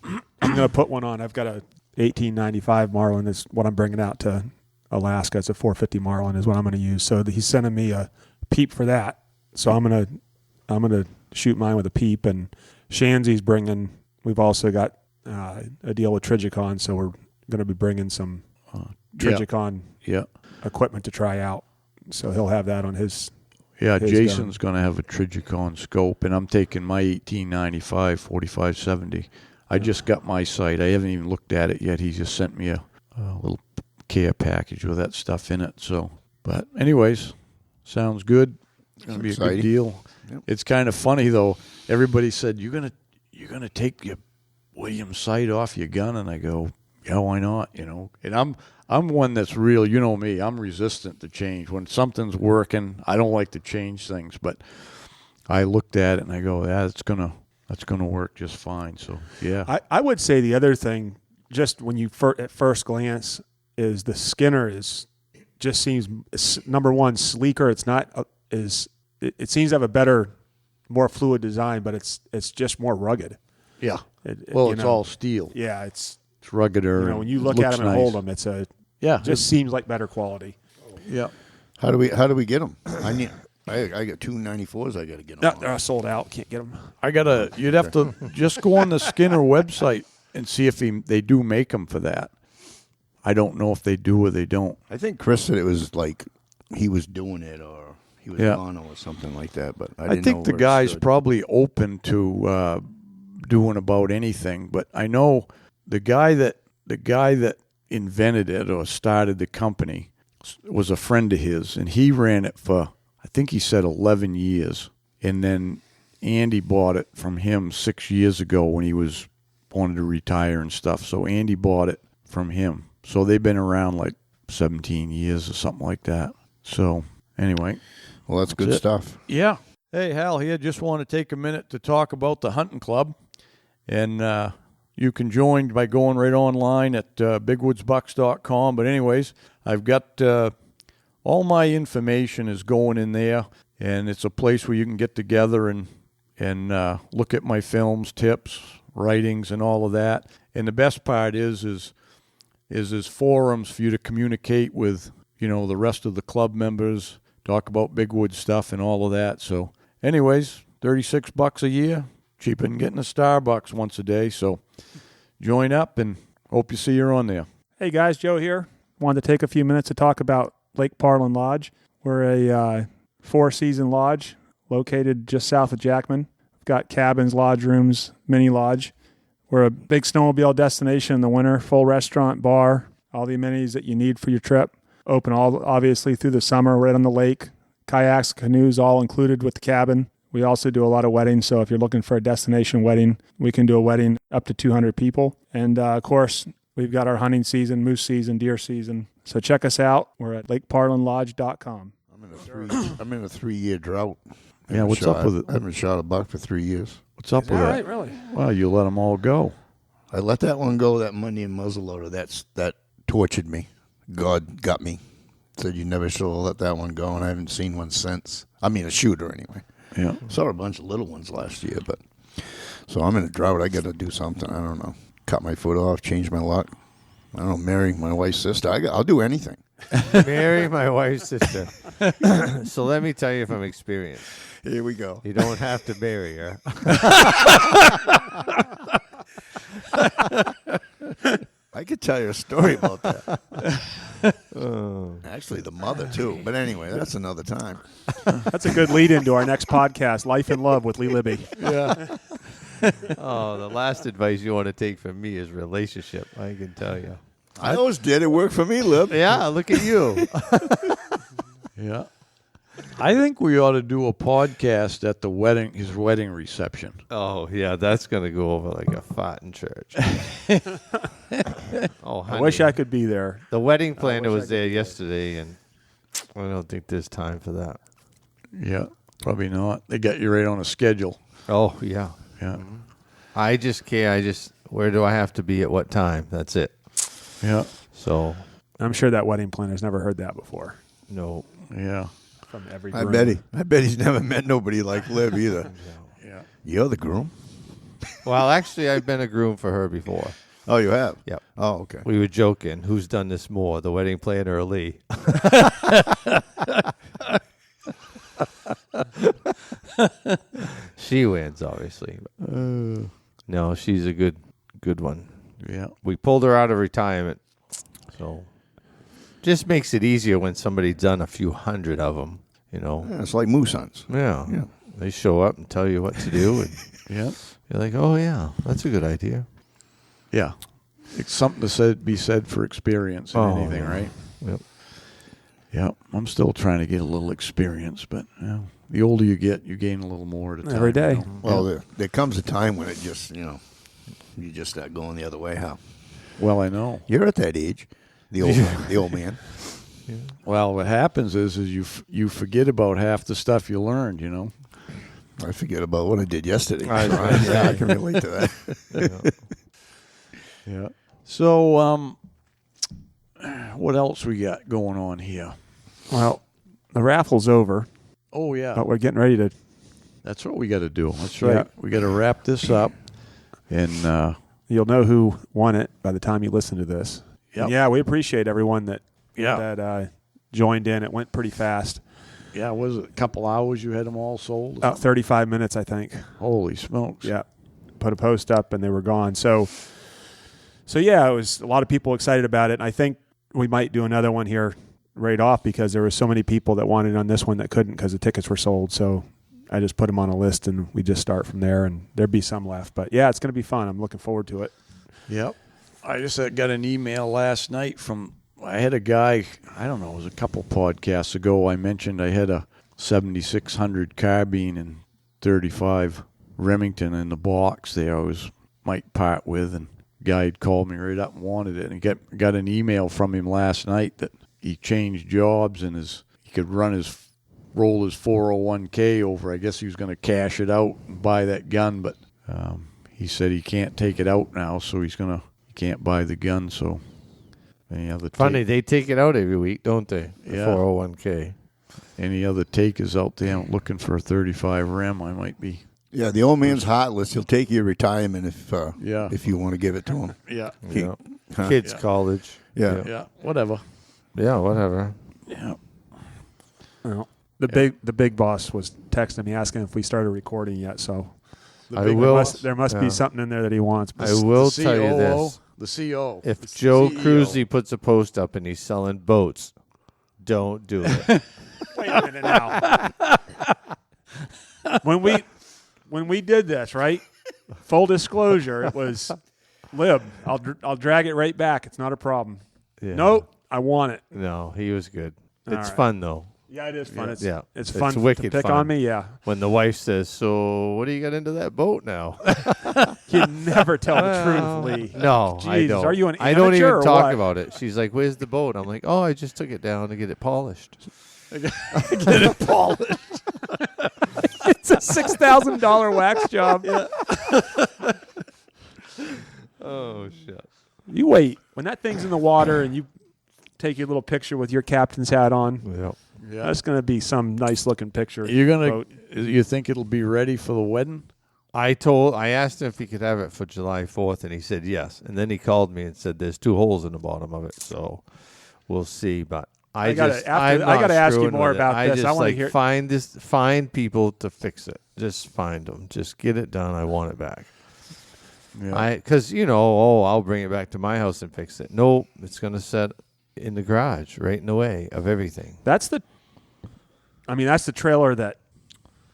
[SPEAKER 2] I'm going to put one on. I've got a 1895 Marlin is what I'm bringing out to Alaska. It's a 450 Marlin is what I'm going to use. So he's sending me a peep for that. So I'm gonna shoot mine with a peep, and Shanzy's bringing. We've also got a deal with Trigicon, so we're going to be bringing some Trigicon equipment to try out. So he'll have that on his.
[SPEAKER 1] Yeah, Jason's going to have a Trigicon scope, and I'm taking my 1895 4570. I just got my sight. I haven't even looked at it yet. He just sent me a little care package with that stuff in it. So, but anyways, sounds good. It's going to be a good deal. Yep. It's kind of funny though. Everybody said you're gonna take your Williams sight off your gun, and I go, yeah, why not? And I'm one that's real. You know me. I'm resistant to change. When something's working, I don't like to change things. But I looked at it and I go, yeah, that's gonna work just fine. So yeah. I
[SPEAKER 2] would say the other thing, just when you at first glance, is the Skinner just seems number one sleeker. It's not it seems to have a better, more fluid design, but it's just more rugged.
[SPEAKER 1] Yeah. It's all steel.
[SPEAKER 2] Yeah, it's
[SPEAKER 1] ruggeder.
[SPEAKER 2] When you look at them and hold them, just seems like better quality.
[SPEAKER 1] Yeah.
[SPEAKER 3] How do we get them? I got 294s. I got to get them.
[SPEAKER 2] No, they're sold out. Can't get them.
[SPEAKER 1] You'd have to just go on the Skinner website and see if they do make them for that. I don't know if they do or they don't.
[SPEAKER 3] I think Chris said it was like he was doing it or he was mono or something like that. But I
[SPEAKER 1] think the guy's probably open to doing about anything. But I know the guy that invented it or started the company was a friend of his, and he ran it for, I think he said 11 years. And then Andy bought it from him 6 years ago when he wanted to retire and stuff. So Andy bought it from him. So they've been around like 17 years or something like that. So anyway.
[SPEAKER 3] Well, that's good stuff.
[SPEAKER 1] Yeah. Hey, Hal here. Just want to take a minute to talk about the hunting club. And you can join by going right online at bigwoodsbucks.com. But anyways, I've got all my information is going in there. And it's a place where you can get together and look at my films, tips, writings, and all of that. And the best part is there's forums for you to communicate with, the rest of the club members, talk about Bigwood stuff and all of that. So anyways, $36 a year, cheaper than getting a Starbucks once a day. So join up and hope you see you're on there.
[SPEAKER 2] Hey guys, Joe here. Wanted to take a few minutes to talk about Lake Parliam Lodge. We're a 4-season lodge located just south of Jackman. We've got cabins, lodge rooms, mini lodge. We're a big snowmobile destination in the winter, full restaurant, bar, all the amenities that you need for your trip. Open obviously through the summer, right on the lake. Kayaks, canoes, all included with the cabin. We also do a lot of weddings, so if you're looking for a destination wedding, we can do a wedding up to 200 people. And, of course, we've got our hunting season, moose season, deer season. So check us out. We're at lakeparlinlodge.com.
[SPEAKER 3] I'm in a 3-year drought.
[SPEAKER 1] Yeah, what's up with it?
[SPEAKER 3] I haven't shot a buck for 3 years.
[SPEAKER 1] What's up with that?
[SPEAKER 2] Right, really?
[SPEAKER 1] Well, you let them all go.
[SPEAKER 3] I let that one go, that Monday muzzleloader. That tortured me. God got me. Said you never should have let that one go, and I haven't seen one since. I mean, a shooter anyway.
[SPEAKER 1] Yeah.
[SPEAKER 3] Saw a bunch of little ones last year, but so I'm in a drought. I got to do something. I don't know. Cut my foot off, change my luck. I don't know, marry my wife's sister. I'll do anything.
[SPEAKER 4] Marry my wife's sister. So let me tell you from experience.
[SPEAKER 3] Here we go.
[SPEAKER 4] You don't have to marry her.
[SPEAKER 3] I could tell you a story about that. Actually, the mother, too. But anyway, that's another time.
[SPEAKER 2] That's a good lead into our next podcast, Life in Love with Lee Libby.
[SPEAKER 1] Yeah.
[SPEAKER 4] Oh, the last advice you want to take from me is relationship. I can tell you.
[SPEAKER 3] I always did. It worked for me, Lib.
[SPEAKER 4] Yeah, look at you.
[SPEAKER 1] Yeah. I think we ought to do a podcast at his wedding reception.
[SPEAKER 4] Oh, yeah, that's going to go over like a fart in church. Oh, honey.
[SPEAKER 2] I wish I could be there.
[SPEAKER 4] The wedding planner was there yesterday, and I don't think there's time for that.
[SPEAKER 1] Yeah, probably not. They got you right on a schedule.
[SPEAKER 4] Oh, yeah.
[SPEAKER 1] Yeah.
[SPEAKER 4] I just care. Where do I have to be at what time? That's it.
[SPEAKER 1] Yeah.
[SPEAKER 4] So.
[SPEAKER 2] I'm sure that wedding planner's never heard that before.
[SPEAKER 4] No.
[SPEAKER 1] Yeah.
[SPEAKER 2] From every
[SPEAKER 3] I
[SPEAKER 2] groom.
[SPEAKER 3] bet he's never met nobody like Lib either.
[SPEAKER 1] Yeah.
[SPEAKER 3] You're the groom?
[SPEAKER 4] Well, actually, I've been a groom for her before.
[SPEAKER 3] Oh, you have?
[SPEAKER 4] Yep.
[SPEAKER 3] Oh, okay.
[SPEAKER 4] We were joking. Who's done this more, the wedding planner or Lee? She wins, obviously. No, she's a good one.
[SPEAKER 1] Yeah.
[SPEAKER 4] We pulled her out of retirement, so just makes it easier when somebody's done a few hundred of them,
[SPEAKER 3] Yeah, it's like moose hunts.
[SPEAKER 4] Yeah. They show up and tell you what to do, and
[SPEAKER 1] Yeah.
[SPEAKER 4] you're like, oh, yeah, that's a good idea.
[SPEAKER 1] Yeah. It's something to be said for experience in anything,
[SPEAKER 4] yeah.
[SPEAKER 1] right?
[SPEAKER 4] Yep.
[SPEAKER 1] Yeah. I'm still trying to get a little experience, but the older you get, you gain a little more at a time.
[SPEAKER 2] Every day.
[SPEAKER 3] Well, there comes a time when it just, you just start going the other way, Hal.
[SPEAKER 1] Well, I know.
[SPEAKER 3] You're at that age, the old man.
[SPEAKER 1] Yeah. Well, what happens is you forget about half the stuff you learned,
[SPEAKER 3] I forget about what I did yesterday.
[SPEAKER 4] Yeah,
[SPEAKER 3] I can relate to that.
[SPEAKER 1] Yeah. So, what else we got going on here?
[SPEAKER 2] Well, the raffle's over,
[SPEAKER 1] Oh, yeah.
[SPEAKER 2] but we're getting ready to.
[SPEAKER 1] That's what we got to do. That's right.
[SPEAKER 2] Yeah.
[SPEAKER 1] We got to wrap this up. And
[SPEAKER 2] You'll know who won it by the time you listen to this.
[SPEAKER 1] Yep.
[SPEAKER 2] Yeah, we appreciate everyone that joined in. It went pretty fast.
[SPEAKER 1] Yeah, was it a couple hours you had them all sold?
[SPEAKER 2] About 35 minutes, I think.
[SPEAKER 1] Holy smokes.
[SPEAKER 2] Yeah. Put a post up and they were gone. So yeah, it was a lot of people excited about it. And I think we might do another one here right off because there were so many people that wanted on this one that couldn't because the tickets were sold. So I just put them on a list and we just start from there and there'd be some left. But yeah, it's going to be fun. I'm looking forward to it.
[SPEAKER 1] Yep. I just got an email last night I had a guy, I don't know, it was a couple podcasts ago, I mentioned I had a 7600 carbine and 35 Remington in the box there I might part with, and the guy had called me right up and wanted it, and got an email from him last night that he changed jobs and he could roll his 401k over. I guess he was going to cash it out and buy that gun, but he said he can't take it out now, so he can't buy the gun, so...
[SPEAKER 4] Funny, they take it out every week, don't they? The
[SPEAKER 1] Yeah.
[SPEAKER 4] 401k.
[SPEAKER 1] Any other takers out there looking for a 35 Rem, I might be.
[SPEAKER 3] Yeah, the old man's heartless. He'll take your retirement if you want to give it to him.
[SPEAKER 1] Yeah.
[SPEAKER 4] Kids' college.
[SPEAKER 3] Yeah.
[SPEAKER 1] Yeah. Whatever.
[SPEAKER 4] Yeah, whatever.
[SPEAKER 1] Yeah.
[SPEAKER 2] Well, the big boss was texting me asking if we started recording yet. So there must be something in there that he wants.
[SPEAKER 4] I will tell you this.
[SPEAKER 1] The CO.
[SPEAKER 4] If Joe Cruzy puts a post up and he's selling boats, don't do it.
[SPEAKER 2] Wait a minute now. When we did this, right? Full disclosure, it was Lib. I'll drag it right back. It's not a problem.
[SPEAKER 4] Yeah.
[SPEAKER 2] Nope, I want it.
[SPEAKER 4] No, he was good.
[SPEAKER 2] All
[SPEAKER 4] It's
[SPEAKER 2] right.
[SPEAKER 4] fun though.
[SPEAKER 2] Yeah, it is fun.
[SPEAKER 4] Yeah.
[SPEAKER 2] It's fun to
[SPEAKER 4] wicked
[SPEAKER 2] pick
[SPEAKER 4] fun.
[SPEAKER 2] on me. Yeah,
[SPEAKER 4] When the wife says, "So, what do you got into that boat now?"
[SPEAKER 2] you never tell the truth, Lee.
[SPEAKER 4] No, I
[SPEAKER 2] Jesus,
[SPEAKER 4] don't.
[SPEAKER 2] are you an
[SPEAKER 4] I don't
[SPEAKER 2] amateur
[SPEAKER 4] even
[SPEAKER 2] or
[SPEAKER 4] talk
[SPEAKER 2] what?
[SPEAKER 4] about it. She's like, "Where's the boat?" I'm like, "Oh, I just took it down to get it polished."
[SPEAKER 1] Get it polished.
[SPEAKER 2] It's a $6,000 wax job. Yeah.
[SPEAKER 4] Oh shit!
[SPEAKER 2] You wait when that thing's in the water and you take your little picture with your captain's hat on.
[SPEAKER 4] Yep.
[SPEAKER 1] Yeah.
[SPEAKER 2] That's going to be some nice looking picture.
[SPEAKER 1] You think it'll be ready for the wedding?
[SPEAKER 4] I asked him if he could have it for July 4th, and he said yes. And then he called me and said there's 2 holes in the bottom of it, so we'll see. But I got to
[SPEAKER 2] ask you more about this. I want to hear.
[SPEAKER 4] Find people to fix it. Just find them. Just get it done. I want it back.
[SPEAKER 1] Yeah.
[SPEAKER 4] Because I'll bring it back to my house and fix it. Nope, it's going to set in the garage, right in the way of everything.
[SPEAKER 2] That's the trailer that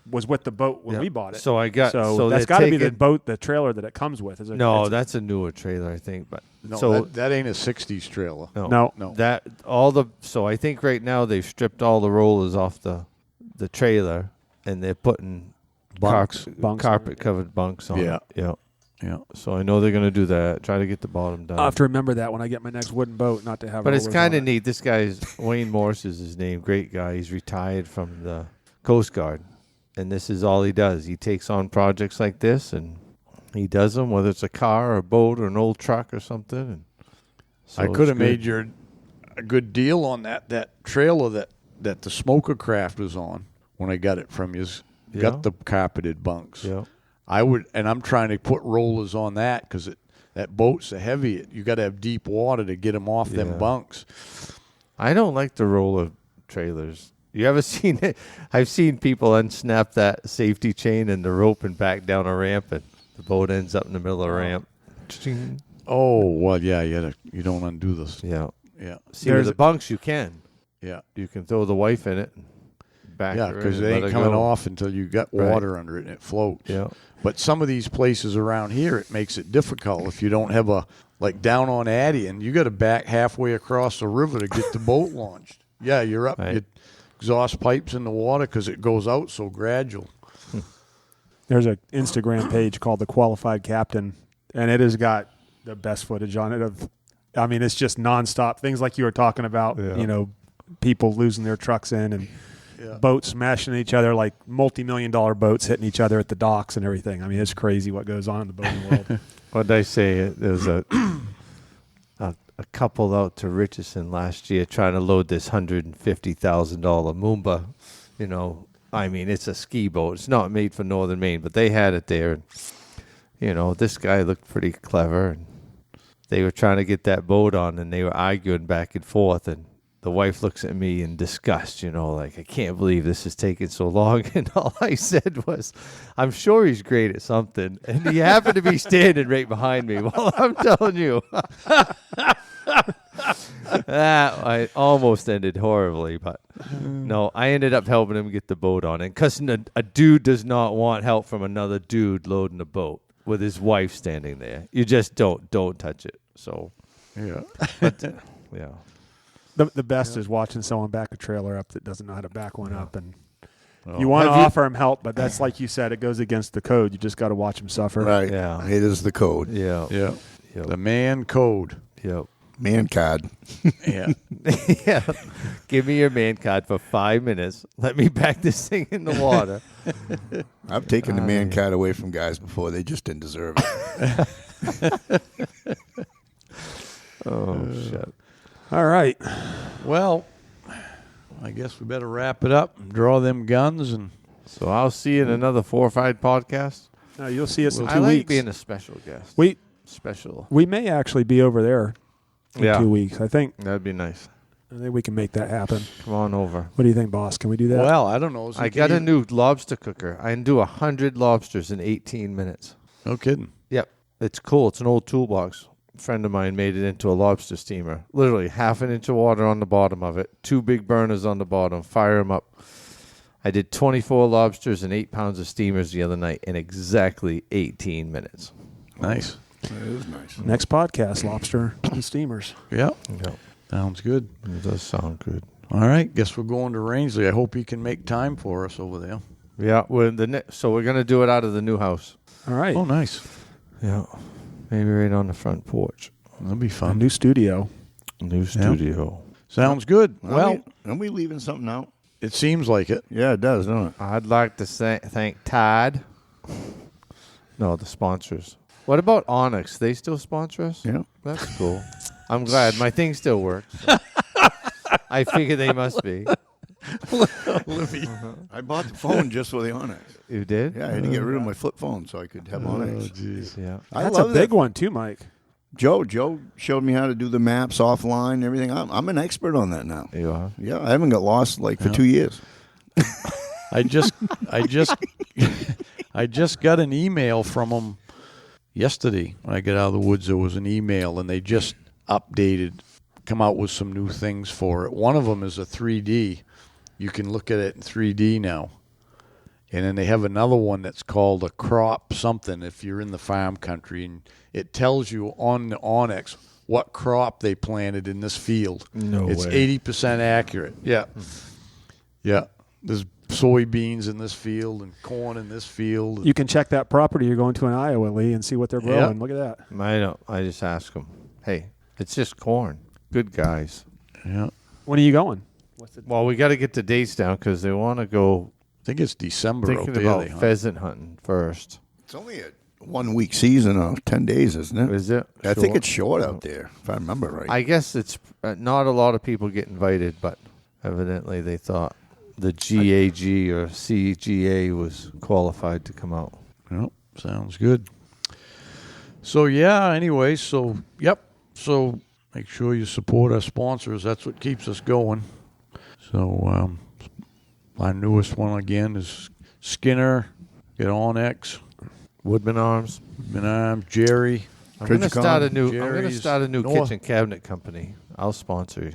[SPEAKER 2] was with the boat when we bought it.
[SPEAKER 4] So
[SPEAKER 2] that's got to be the trailer that it comes with.
[SPEAKER 4] That's a newer trailer, I think. But
[SPEAKER 1] No, that ain't a 60s trailer.
[SPEAKER 2] No.
[SPEAKER 4] So I think right now they've stripped all the rollers off the trailer and they're putting
[SPEAKER 2] bunks
[SPEAKER 4] carpet covered bunks on it. Yeah.
[SPEAKER 1] Yeah.
[SPEAKER 4] So I know they're going to do that. Try to get the bottom done.
[SPEAKER 2] I'll have to remember that when I get my next wooden boat, not to have.
[SPEAKER 4] But it's kind of neat. This guy's Wayne Morse is his name. Great guy. He's retired from the Coast Guard, and this is all he does. He takes on projects like this, and he does them, whether it's a car or a boat or an old truck or something. And so
[SPEAKER 1] I could have made a good deal on that trailer that the smoker craft was on when I got it from you. Got the carpeted bunks.
[SPEAKER 4] Yeah.
[SPEAKER 1] I'm trying to put rollers on that because that boat's so heavy. You got to have deep water to get them off them bunks.
[SPEAKER 4] I don't like the roller trailers. You ever seen it? I've seen people unsnap that safety chain and the rope and back down a ramp, and the boat ends up in the middle of the ramp.
[SPEAKER 1] Oh, well, yeah, you don't undo this.
[SPEAKER 4] Yeah.
[SPEAKER 1] Yeah.
[SPEAKER 4] See, with the bunks, you can.
[SPEAKER 1] Yeah.
[SPEAKER 4] You can throw the wife in it.
[SPEAKER 1] Because they ain't coming off until you got water under it and it floats.
[SPEAKER 4] Yeah.
[SPEAKER 1] But some of these places around here, it makes it difficult if you don't have down on Addian, you got to back halfway across the river to get the boat launched. Yeah, you're up.
[SPEAKER 4] Right.
[SPEAKER 1] You exhaust pipes in the water because it goes out so gradual.
[SPEAKER 2] There's an Instagram page called The Qualified Captain, and it has got the best footage on it. It's just nonstop things like you were talking about.
[SPEAKER 4] Yeah.
[SPEAKER 2] People losing their trucks in and. Yeah. Boats smashing each other, like multi-million-dollar boats hitting each other at the docks and everything. I mean, it's crazy what goes on in the boating world.
[SPEAKER 4] What did I say? There was a couple out to Richardson last year trying to load this $150,000 Moomba. It's a ski boat. It's not made for Northern Maine, but they had it there. And, this guy looked pretty clever. And they were trying to get that boat on, and they were arguing back and forth. And the wife looks at me in disgust, like, I can't believe this is taking so long. And all I said was, I'm sure he's great at something. And he happened to be standing right behind me. Well, I'm telling you. I almost ended horribly, but no, I ended up helping him get the boat on it. Because a dude does not want help from another dude loading a boat with his wife standing there. You just don't touch it. So,
[SPEAKER 1] Yeah.
[SPEAKER 4] but, yeah.
[SPEAKER 2] The best is watching someone back a trailer up that doesn't know how to back one up, and you want to offer him help, but that's like you said, it goes against the code. You just got to watch him suffer.
[SPEAKER 3] Right.
[SPEAKER 4] Yeah.
[SPEAKER 3] It is the code.
[SPEAKER 4] Yeah.
[SPEAKER 1] Yeah.
[SPEAKER 4] Yep.
[SPEAKER 1] The man code.
[SPEAKER 4] Yep.
[SPEAKER 3] Man card.
[SPEAKER 1] Yeah.
[SPEAKER 4] Yeah. Give me your man card for 5 minutes. Let me back this thing in the water.
[SPEAKER 3] I've taken the man card away from guys before. They just didn't deserve it.
[SPEAKER 4] Oh, shit.
[SPEAKER 2] All right.
[SPEAKER 1] Well, I guess we better wrap it up and draw them guns. And
[SPEAKER 4] So I'll see you in another 4 or 5 podcasts.
[SPEAKER 2] No, you'll see us in 2
[SPEAKER 4] I like
[SPEAKER 2] weeks.
[SPEAKER 4] being a special guest. Special.
[SPEAKER 2] We may actually be over there in 2 weeks. I think
[SPEAKER 4] That'd be nice.
[SPEAKER 2] we can make that happen.
[SPEAKER 4] Come on over.
[SPEAKER 2] What do you think, boss? Can we do that?
[SPEAKER 1] well, I don't know.
[SPEAKER 4] I got a new lobster cooker. I can do 100 lobsters in 18 minutes.
[SPEAKER 1] No kidding.
[SPEAKER 4] Yep. It's cool. It's an old toolbox. A friend of mine made it into a lobster steamer. Literally 1/2 inch of water on the bottom of it. 2 big burners on the bottom. Fire them up. I did 24 lobsters and 8 pounds of steamers the other night in exactly 18 minutes.
[SPEAKER 1] Nice.
[SPEAKER 3] That is nice.
[SPEAKER 2] Next podcast, lobster and steamers.
[SPEAKER 1] Yeah.
[SPEAKER 4] Yep.
[SPEAKER 1] Sounds good.
[SPEAKER 4] It does sound good.
[SPEAKER 1] All right. Guess we're going to Rangeley. I hope he can make time for us over there.
[SPEAKER 4] Yeah. So we're going to do it out of the new house.
[SPEAKER 2] All right.
[SPEAKER 1] Oh, nice.
[SPEAKER 4] Yeah. Maybe right on the front porch.
[SPEAKER 1] That'll be
[SPEAKER 2] A
[SPEAKER 1] fun.
[SPEAKER 2] new studio.
[SPEAKER 4] New studio.
[SPEAKER 1] Sounds good. Well,
[SPEAKER 3] are we leaving something out?
[SPEAKER 1] it seems like it.
[SPEAKER 3] Yeah, it does, don't it?
[SPEAKER 4] I'd like to thank Tide. No, the sponsors. What about Onyx? They still sponsor us?
[SPEAKER 3] Yeah.
[SPEAKER 4] That's cool. I'm glad. My thing still works. So. I figure they must be.
[SPEAKER 3] I bought the phone just for the Onyx.
[SPEAKER 4] You did?
[SPEAKER 3] Yeah, I had to get rid of my flip phone so I could have Onyx.
[SPEAKER 1] jeez.
[SPEAKER 4] Yeah.
[SPEAKER 3] I
[SPEAKER 2] That's a
[SPEAKER 3] love
[SPEAKER 2] big
[SPEAKER 3] that.
[SPEAKER 2] one too, Mike.
[SPEAKER 3] Joe showed me how to do the maps offline and everything. I'm an expert on that now.
[SPEAKER 4] You are?
[SPEAKER 3] Yeah, I haven't got lost for 2 years.
[SPEAKER 1] I just got an email from them yesterday. When I got out of the woods, there was an email, and they just come out with some new things for it. One of them is a 3D. You can look at it in 3D now. And then they have another one that's called a crop something if you're in the farm country, and it tells you on the Onyx what crop they planted in this field.
[SPEAKER 4] No
[SPEAKER 1] It's
[SPEAKER 4] way.
[SPEAKER 1] 80% accurate. Yeah. Yeah. There's soybeans in this field and corn in this field.
[SPEAKER 2] You can check that property you're going to in Iowa, Lee, and see what they're growing. Look at that.
[SPEAKER 4] I don't. I just ask them, hey, it's just corn. Good guys.
[SPEAKER 1] Yeah.
[SPEAKER 2] When are you going?
[SPEAKER 4] Well, we got to get the dates down because they want to go
[SPEAKER 1] I think it's December out
[SPEAKER 4] thinking
[SPEAKER 1] there.
[SPEAKER 4] about
[SPEAKER 1] they hunt.
[SPEAKER 4] pheasant hunting first.
[SPEAKER 3] It's only a 1 week season of 10 days, isn't it?
[SPEAKER 4] Is it?
[SPEAKER 3] I think
[SPEAKER 4] Sure.
[SPEAKER 3] it's short out there, if I remember right.
[SPEAKER 4] I guess it's not a lot of people get invited, but evidently they thought the GAG or CGA was qualified to come out.
[SPEAKER 1] Yep, sounds good. So, yeah, anyway, yep. So, make sure you support our sponsors. That's what keeps us going. So, my newest one, again, is Skinner, get Onyx,
[SPEAKER 4] Woodman Arms.
[SPEAKER 1] Jerry.
[SPEAKER 4] I'm going to start a new. I'm going to
[SPEAKER 1] Jerry's
[SPEAKER 4] start a new
[SPEAKER 1] North.
[SPEAKER 4] kitchen cabinet company. I'll sponsor you.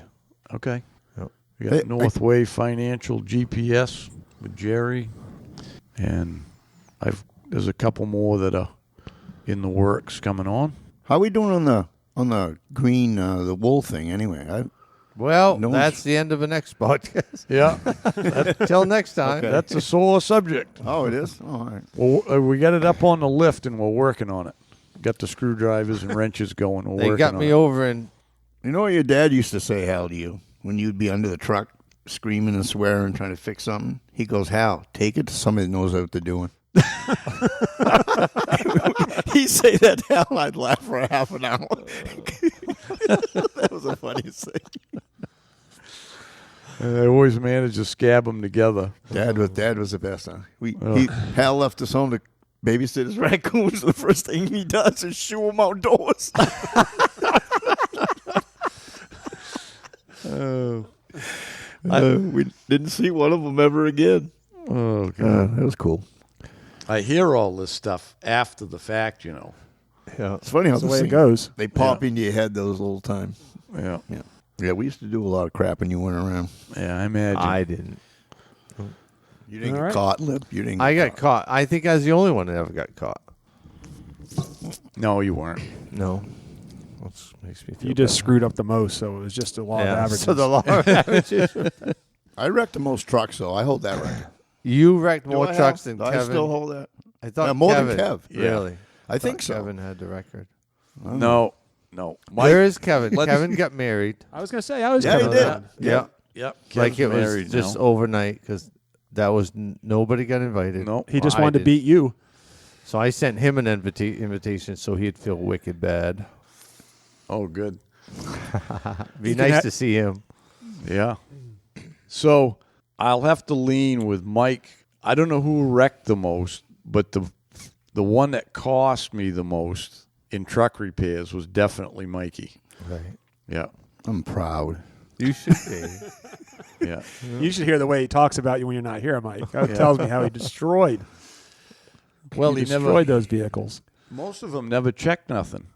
[SPEAKER 1] Okay.
[SPEAKER 4] Yep.
[SPEAKER 1] We got Northway Financial GPS with Jerry. And there's a couple more that are in the works coming on.
[SPEAKER 3] How are we doing on the green, the wool thing anyway?
[SPEAKER 4] Well,
[SPEAKER 3] No
[SPEAKER 4] that's
[SPEAKER 3] one's-
[SPEAKER 4] the end of the next podcast.
[SPEAKER 1] Yeah,
[SPEAKER 4] Till next time.
[SPEAKER 3] Okay.
[SPEAKER 1] that's a sore subject.
[SPEAKER 3] Oh, it is? Oh, all right.
[SPEAKER 1] Well, we got it up on the lift, and we're working on it. Got the screwdrivers and wrenches going. We're
[SPEAKER 4] They
[SPEAKER 1] working
[SPEAKER 4] got
[SPEAKER 1] on
[SPEAKER 4] me
[SPEAKER 1] it.
[SPEAKER 4] over in.
[SPEAKER 3] You know what your dad used to say, Hal, to you when you'd be under the truck screaming and swearing trying to fix something? He goes, Hal, take it to somebody that knows what they're doing. He'd say that to Hal, I'd laugh for a half an hour. That was the funniest thing.
[SPEAKER 1] And they always manage to scab them together.
[SPEAKER 3] Dad was the best, huh? Hal left us home to babysit his raccoons. The first thing he does is shoo them outdoors. We didn't see one of them ever again.
[SPEAKER 1] Oh, God.
[SPEAKER 3] That was cool.
[SPEAKER 1] I hear all this stuff after the fact,
[SPEAKER 4] Yeah.
[SPEAKER 3] It's funny how
[SPEAKER 2] That's the way it goes.
[SPEAKER 3] They pop into your head those little times.
[SPEAKER 1] Yeah.
[SPEAKER 3] Yeah, we used to do a lot of crap when you went around.
[SPEAKER 1] Yeah, I imagine.
[SPEAKER 4] I didn't.
[SPEAKER 3] You didn't
[SPEAKER 2] All
[SPEAKER 3] get
[SPEAKER 2] right.
[SPEAKER 3] caught, Lip. You didn't.
[SPEAKER 4] I got caught. I think I was the only one that ever got caught.
[SPEAKER 1] No, you weren't.
[SPEAKER 4] No. That makes me feel
[SPEAKER 2] You just
[SPEAKER 4] better.
[SPEAKER 2] screwed up the most, so it was just a law of averages.
[SPEAKER 4] So the law of averages.
[SPEAKER 3] I wrecked the most trucks, though. I hold that record.
[SPEAKER 4] You wrecked
[SPEAKER 3] Do
[SPEAKER 4] more
[SPEAKER 3] I
[SPEAKER 4] trucks
[SPEAKER 3] have-
[SPEAKER 4] than
[SPEAKER 3] do
[SPEAKER 4] Kevin.
[SPEAKER 3] I still hold that.
[SPEAKER 4] I thought
[SPEAKER 3] more
[SPEAKER 4] Kevin,
[SPEAKER 3] than Kev.
[SPEAKER 4] Really?
[SPEAKER 3] I think so.
[SPEAKER 4] Kevin had the record.
[SPEAKER 1] No.
[SPEAKER 4] Where is Kevin? Kevin got married.
[SPEAKER 2] I was going to say, I was
[SPEAKER 3] Yeah, he
[SPEAKER 2] coming
[SPEAKER 3] did.
[SPEAKER 2] around.
[SPEAKER 4] Yeah.
[SPEAKER 1] Yep.
[SPEAKER 4] Like
[SPEAKER 1] Kev's
[SPEAKER 4] it was
[SPEAKER 1] married
[SPEAKER 4] just
[SPEAKER 1] now.
[SPEAKER 4] overnight because that was nobody got invited.
[SPEAKER 1] Nope.
[SPEAKER 2] He just
[SPEAKER 4] I
[SPEAKER 2] wanted to
[SPEAKER 4] did.
[SPEAKER 2] beat you.
[SPEAKER 4] So I sent him an invitation so he'd feel wicked bad.
[SPEAKER 1] Oh, good.
[SPEAKER 4] Be
[SPEAKER 2] You can
[SPEAKER 4] nice
[SPEAKER 2] ha-
[SPEAKER 4] to see him.
[SPEAKER 1] Yeah. So I'll have to lean with Mike. I don't know who wrecked the most, but the one that cost me the most in truck repairs was definitely Mikey.
[SPEAKER 4] Right.
[SPEAKER 1] Yeah.
[SPEAKER 3] I'm proud.
[SPEAKER 4] You should be.
[SPEAKER 1] Yeah.
[SPEAKER 2] You should hear the way he talks about you when you're not here, Mike. That tells me how he destroyed.
[SPEAKER 1] Well,
[SPEAKER 2] he
[SPEAKER 1] he
[SPEAKER 2] destroyed
[SPEAKER 1] never.
[SPEAKER 2] those vehicles.
[SPEAKER 1] Most of them never checked nothing.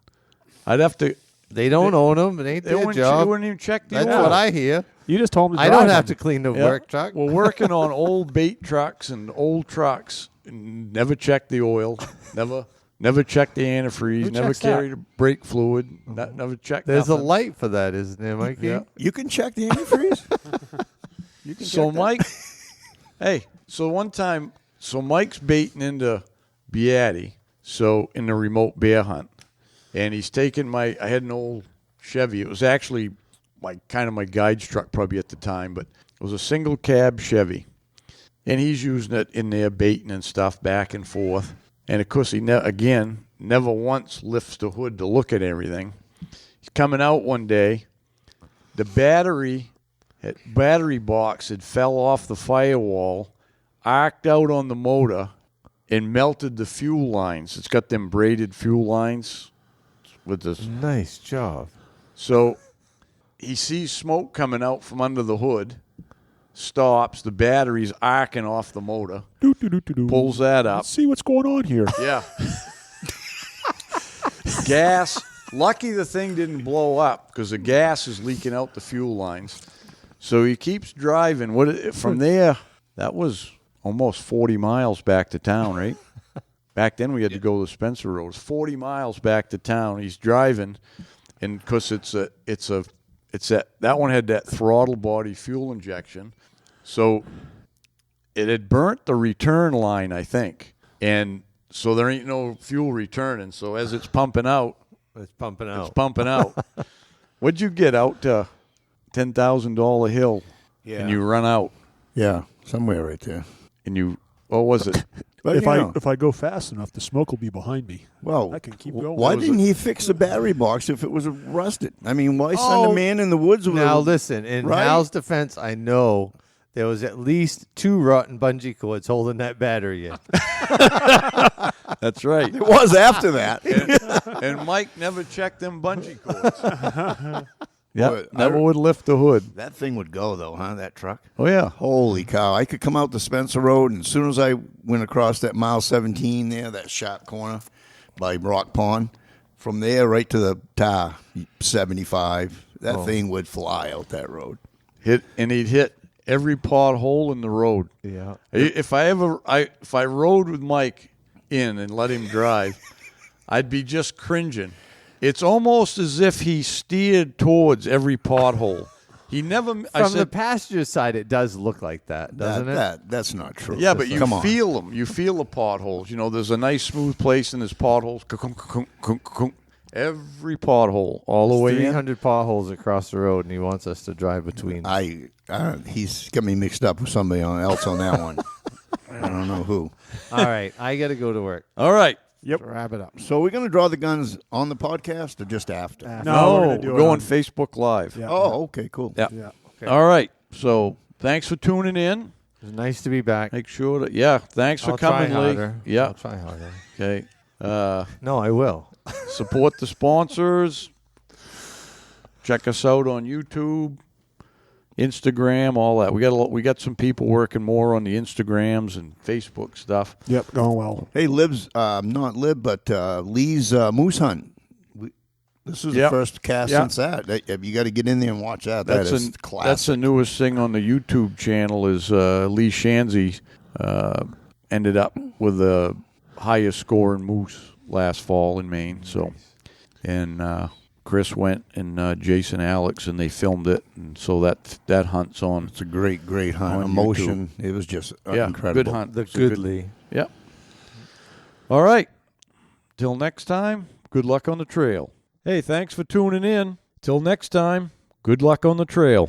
[SPEAKER 1] I'd have to.
[SPEAKER 4] They don't own them. It ain't
[SPEAKER 1] They
[SPEAKER 4] their
[SPEAKER 1] wouldn't,
[SPEAKER 4] job.
[SPEAKER 1] they wouldn't even check the
[SPEAKER 4] That's
[SPEAKER 1] oil.
[SPEAKER 4] what I hear.
[SPEAKER 2] You just told him to
[SPEAKER 4] I
[SPEAKER 2] drive
[SPEAKER 4] don't have to
[SPEAKER 2] them.
[SPEAKER 4] clean the
[SPEAKER 1] Yeah.
[SPEAKER 4] work truck.
[SPEAKER 1] We're working on old bait trucks and old trucks. Never checked the oil. Never checked the antifreeze.
[SPEAKER 2] Who
[SPEAKER 1] never
[SPEAKER 2] checks
[SPEAKER 1] carried a brake fluid. Never checked.
[SPEAKER 4] There's
[SPEAKER 1] nothing.
[SPEAKER 4] a light for that, isn't there, Mikey?
[SPEAKER 1] Yeah.
[SPEAKER 3] You can check the antifreeze.
[SPEAKER 1] So Mike, hey, so one time, Mike's baiting into Beatty, so in the remote bear hunt, and he's taking I had an old Chevy. It was actually my guide's truck probably at the time, but it was a single cab Chevy, and he's using it in there baiting and stuff back and forth, and of course he never once lifts the hood to look at everything. He's coming out one day, the battery box had fell off the firewall, arced out on the motor, and melted the fuel lines. It's got them braided fuel lines with this.
[SPEAKER 4] Nice job.
[SPEAKER 1] So he sees smoke coming out from under the hood, stops, the battery's arcing off the motor, pulls that up.
[SPEAKER 2] Let's see what's going on here.
[SPEAKER 1] Yeah. Gas. Lucky the thing didn't blow up because the gas is leaking out the fuel lines. So he keeps driving. From there, that was almost 40 miles back to town, right? Back then we had to go the Spencer Road. It's 40 miles back to town. He's driving, and because that one had that throttle body fuel injection, so it had burnt the return line, I think, and so there ain't no fuel returning. So as it's pumping out,
[SPEAKER 4] It's pumping out.
[SPEAKER 1] it's pumping out. What'd you get out to $10,000 hill?
[SPEAKER 3] Yeah.
[SPEAKER 1] And you run out,
[SPEAKER 3] Yeah, somewhere right there.
[SPEAKER 1] and you what was it?
[SPEAKER 3] But
[SPEAKER 2] If I go fast enough, the smoke will be behind me.
[SPEAKER 3] well,
[SPEAKER 2] I can keep going.
[SPEAKER 3] Why
[SPEAKER 2] It was
[SPEAKER 3] didn't he fix the battery box if it was rusted? I mean, why send
[SPEAKER 4] Oh,
[SPEAKER 3] a man in the woods with
[SPEAKER 4] Now
[SPEAKER 3] a...
[SPEAKER 4] listen, in
[SPEAKER 3] Right?
[SPEAKER 4] Hal's defense, I know there was at least 2 rotten bungee cords holding that battery in.
[SPEAKER 1] That's right.
[SPEAKER 3] It was after that.
[SPEAKER 1] And Mike never checked them bungee cords. Yeah,
[SPEAKER 3] Boy,
[SPEAKER 1] never would lift the hood.
[SPEAKER 3] That thing would go, though, huh, that truck?
[SPEAKER 1] Oh, yeah.
[SPEAKER 3] Holy cow. I could come out the Spencer Road, and as soon as I went across that mile 17 there, that sharp corner by Rock Pond, from there right to the tar, 75, that thing would fly out that road.
[SPEAKER 1] He'd hit every pothole in the road.
[SPEAKER 4] Yeah.
[SPEAKER 1] If I rode with Mike in and let him drive, I'd be just cringing. It's almost as if he steered towards every pothole. He never.
[SPEAKER 4] From the passenger side, it does look like that, doesn't it?
[SPEAKER 3] That's not true.
[SPEAKER 1] Yeah, but you
[SPEAKER 3] Come on.
[SPEAKER 1] feel them. You feel the potholes. You know, there's a nice smooth place and there's potholes. Every pothole, all the way in.
[SPEAKER 4] 300 potholes across the road, and he wants us to drive between.
[SPEAKER 3] He's got me mixed up with somebody else on that one. I don't know who.
[SPEAKER 4] All right, I got to go to work.
[SPEAKER 1] All right.
[SPEAKER 2] Yep.
[SPEAKER 4] Wrap it up.
[SPEAKER 3] So we're going to draw the guns on the podcast or just after?
[SPEAKER 2] No, we're gonna do it
[SPEAKER 1] go
[SPEAKER 2] on-
[SPEAKER 1] on Facebook Live.
[SPEAKER 2] Yeah.
[SPEAKER 3] Oh, okay, cool.
[SPEAKER 1] Yeah.
[SPEAKER 2] Yeah.
[SPEAKER 4] Okay.
[SPEAKER 1] All right. So thanks for tuning in.
[SPEAKER 4] It was nice to be back.
[SPEAKER 1] Make sure that thanks for
[SPEAKER 4] I'll try
[SPEAKER 1] coming, Lee.
[SPEAKER 4] harder.
[SPEAKER 1] Yeah.
[SPEAKER 4] I'll try harder.
[SPEAKER 1] Okay.
[SPEAKER 4] No, I will.
[SPEAKER 1] Support the sponsors. Check us out on YouTube. Instagram, all that. We got some people working more on the Instagrams and Facebook stuff.
[SPEAKER 2] Yep, going well.
[SPEAKER 3] Hey, Liv's not Liv, but Lee's Moose Hunt. This is the first cast since that. You got to get in there and watch that. That is classic.
[SPEAKER 1] That's the newest thing on the YouTube channel. Is Lee Shanzy ended up with the highest score in moose last fall in Maine. So, and Chris went and Jason Alex, and they filmed it, and so that hunt's on.
[SPEAKER 3] It's a great hunt. Emotion.
[SPEAKER 1] YouTube.
[SPEAKER 3] It was just incredible.
[SPEAKER 1] Good hunt.
[SPEAKER 4] The good Lee.
[SPEAKER 1] Yep. All right. Till next time. Good luck on the trail. Hey, thanks for tuning in. Till next time. Good luck on the trail.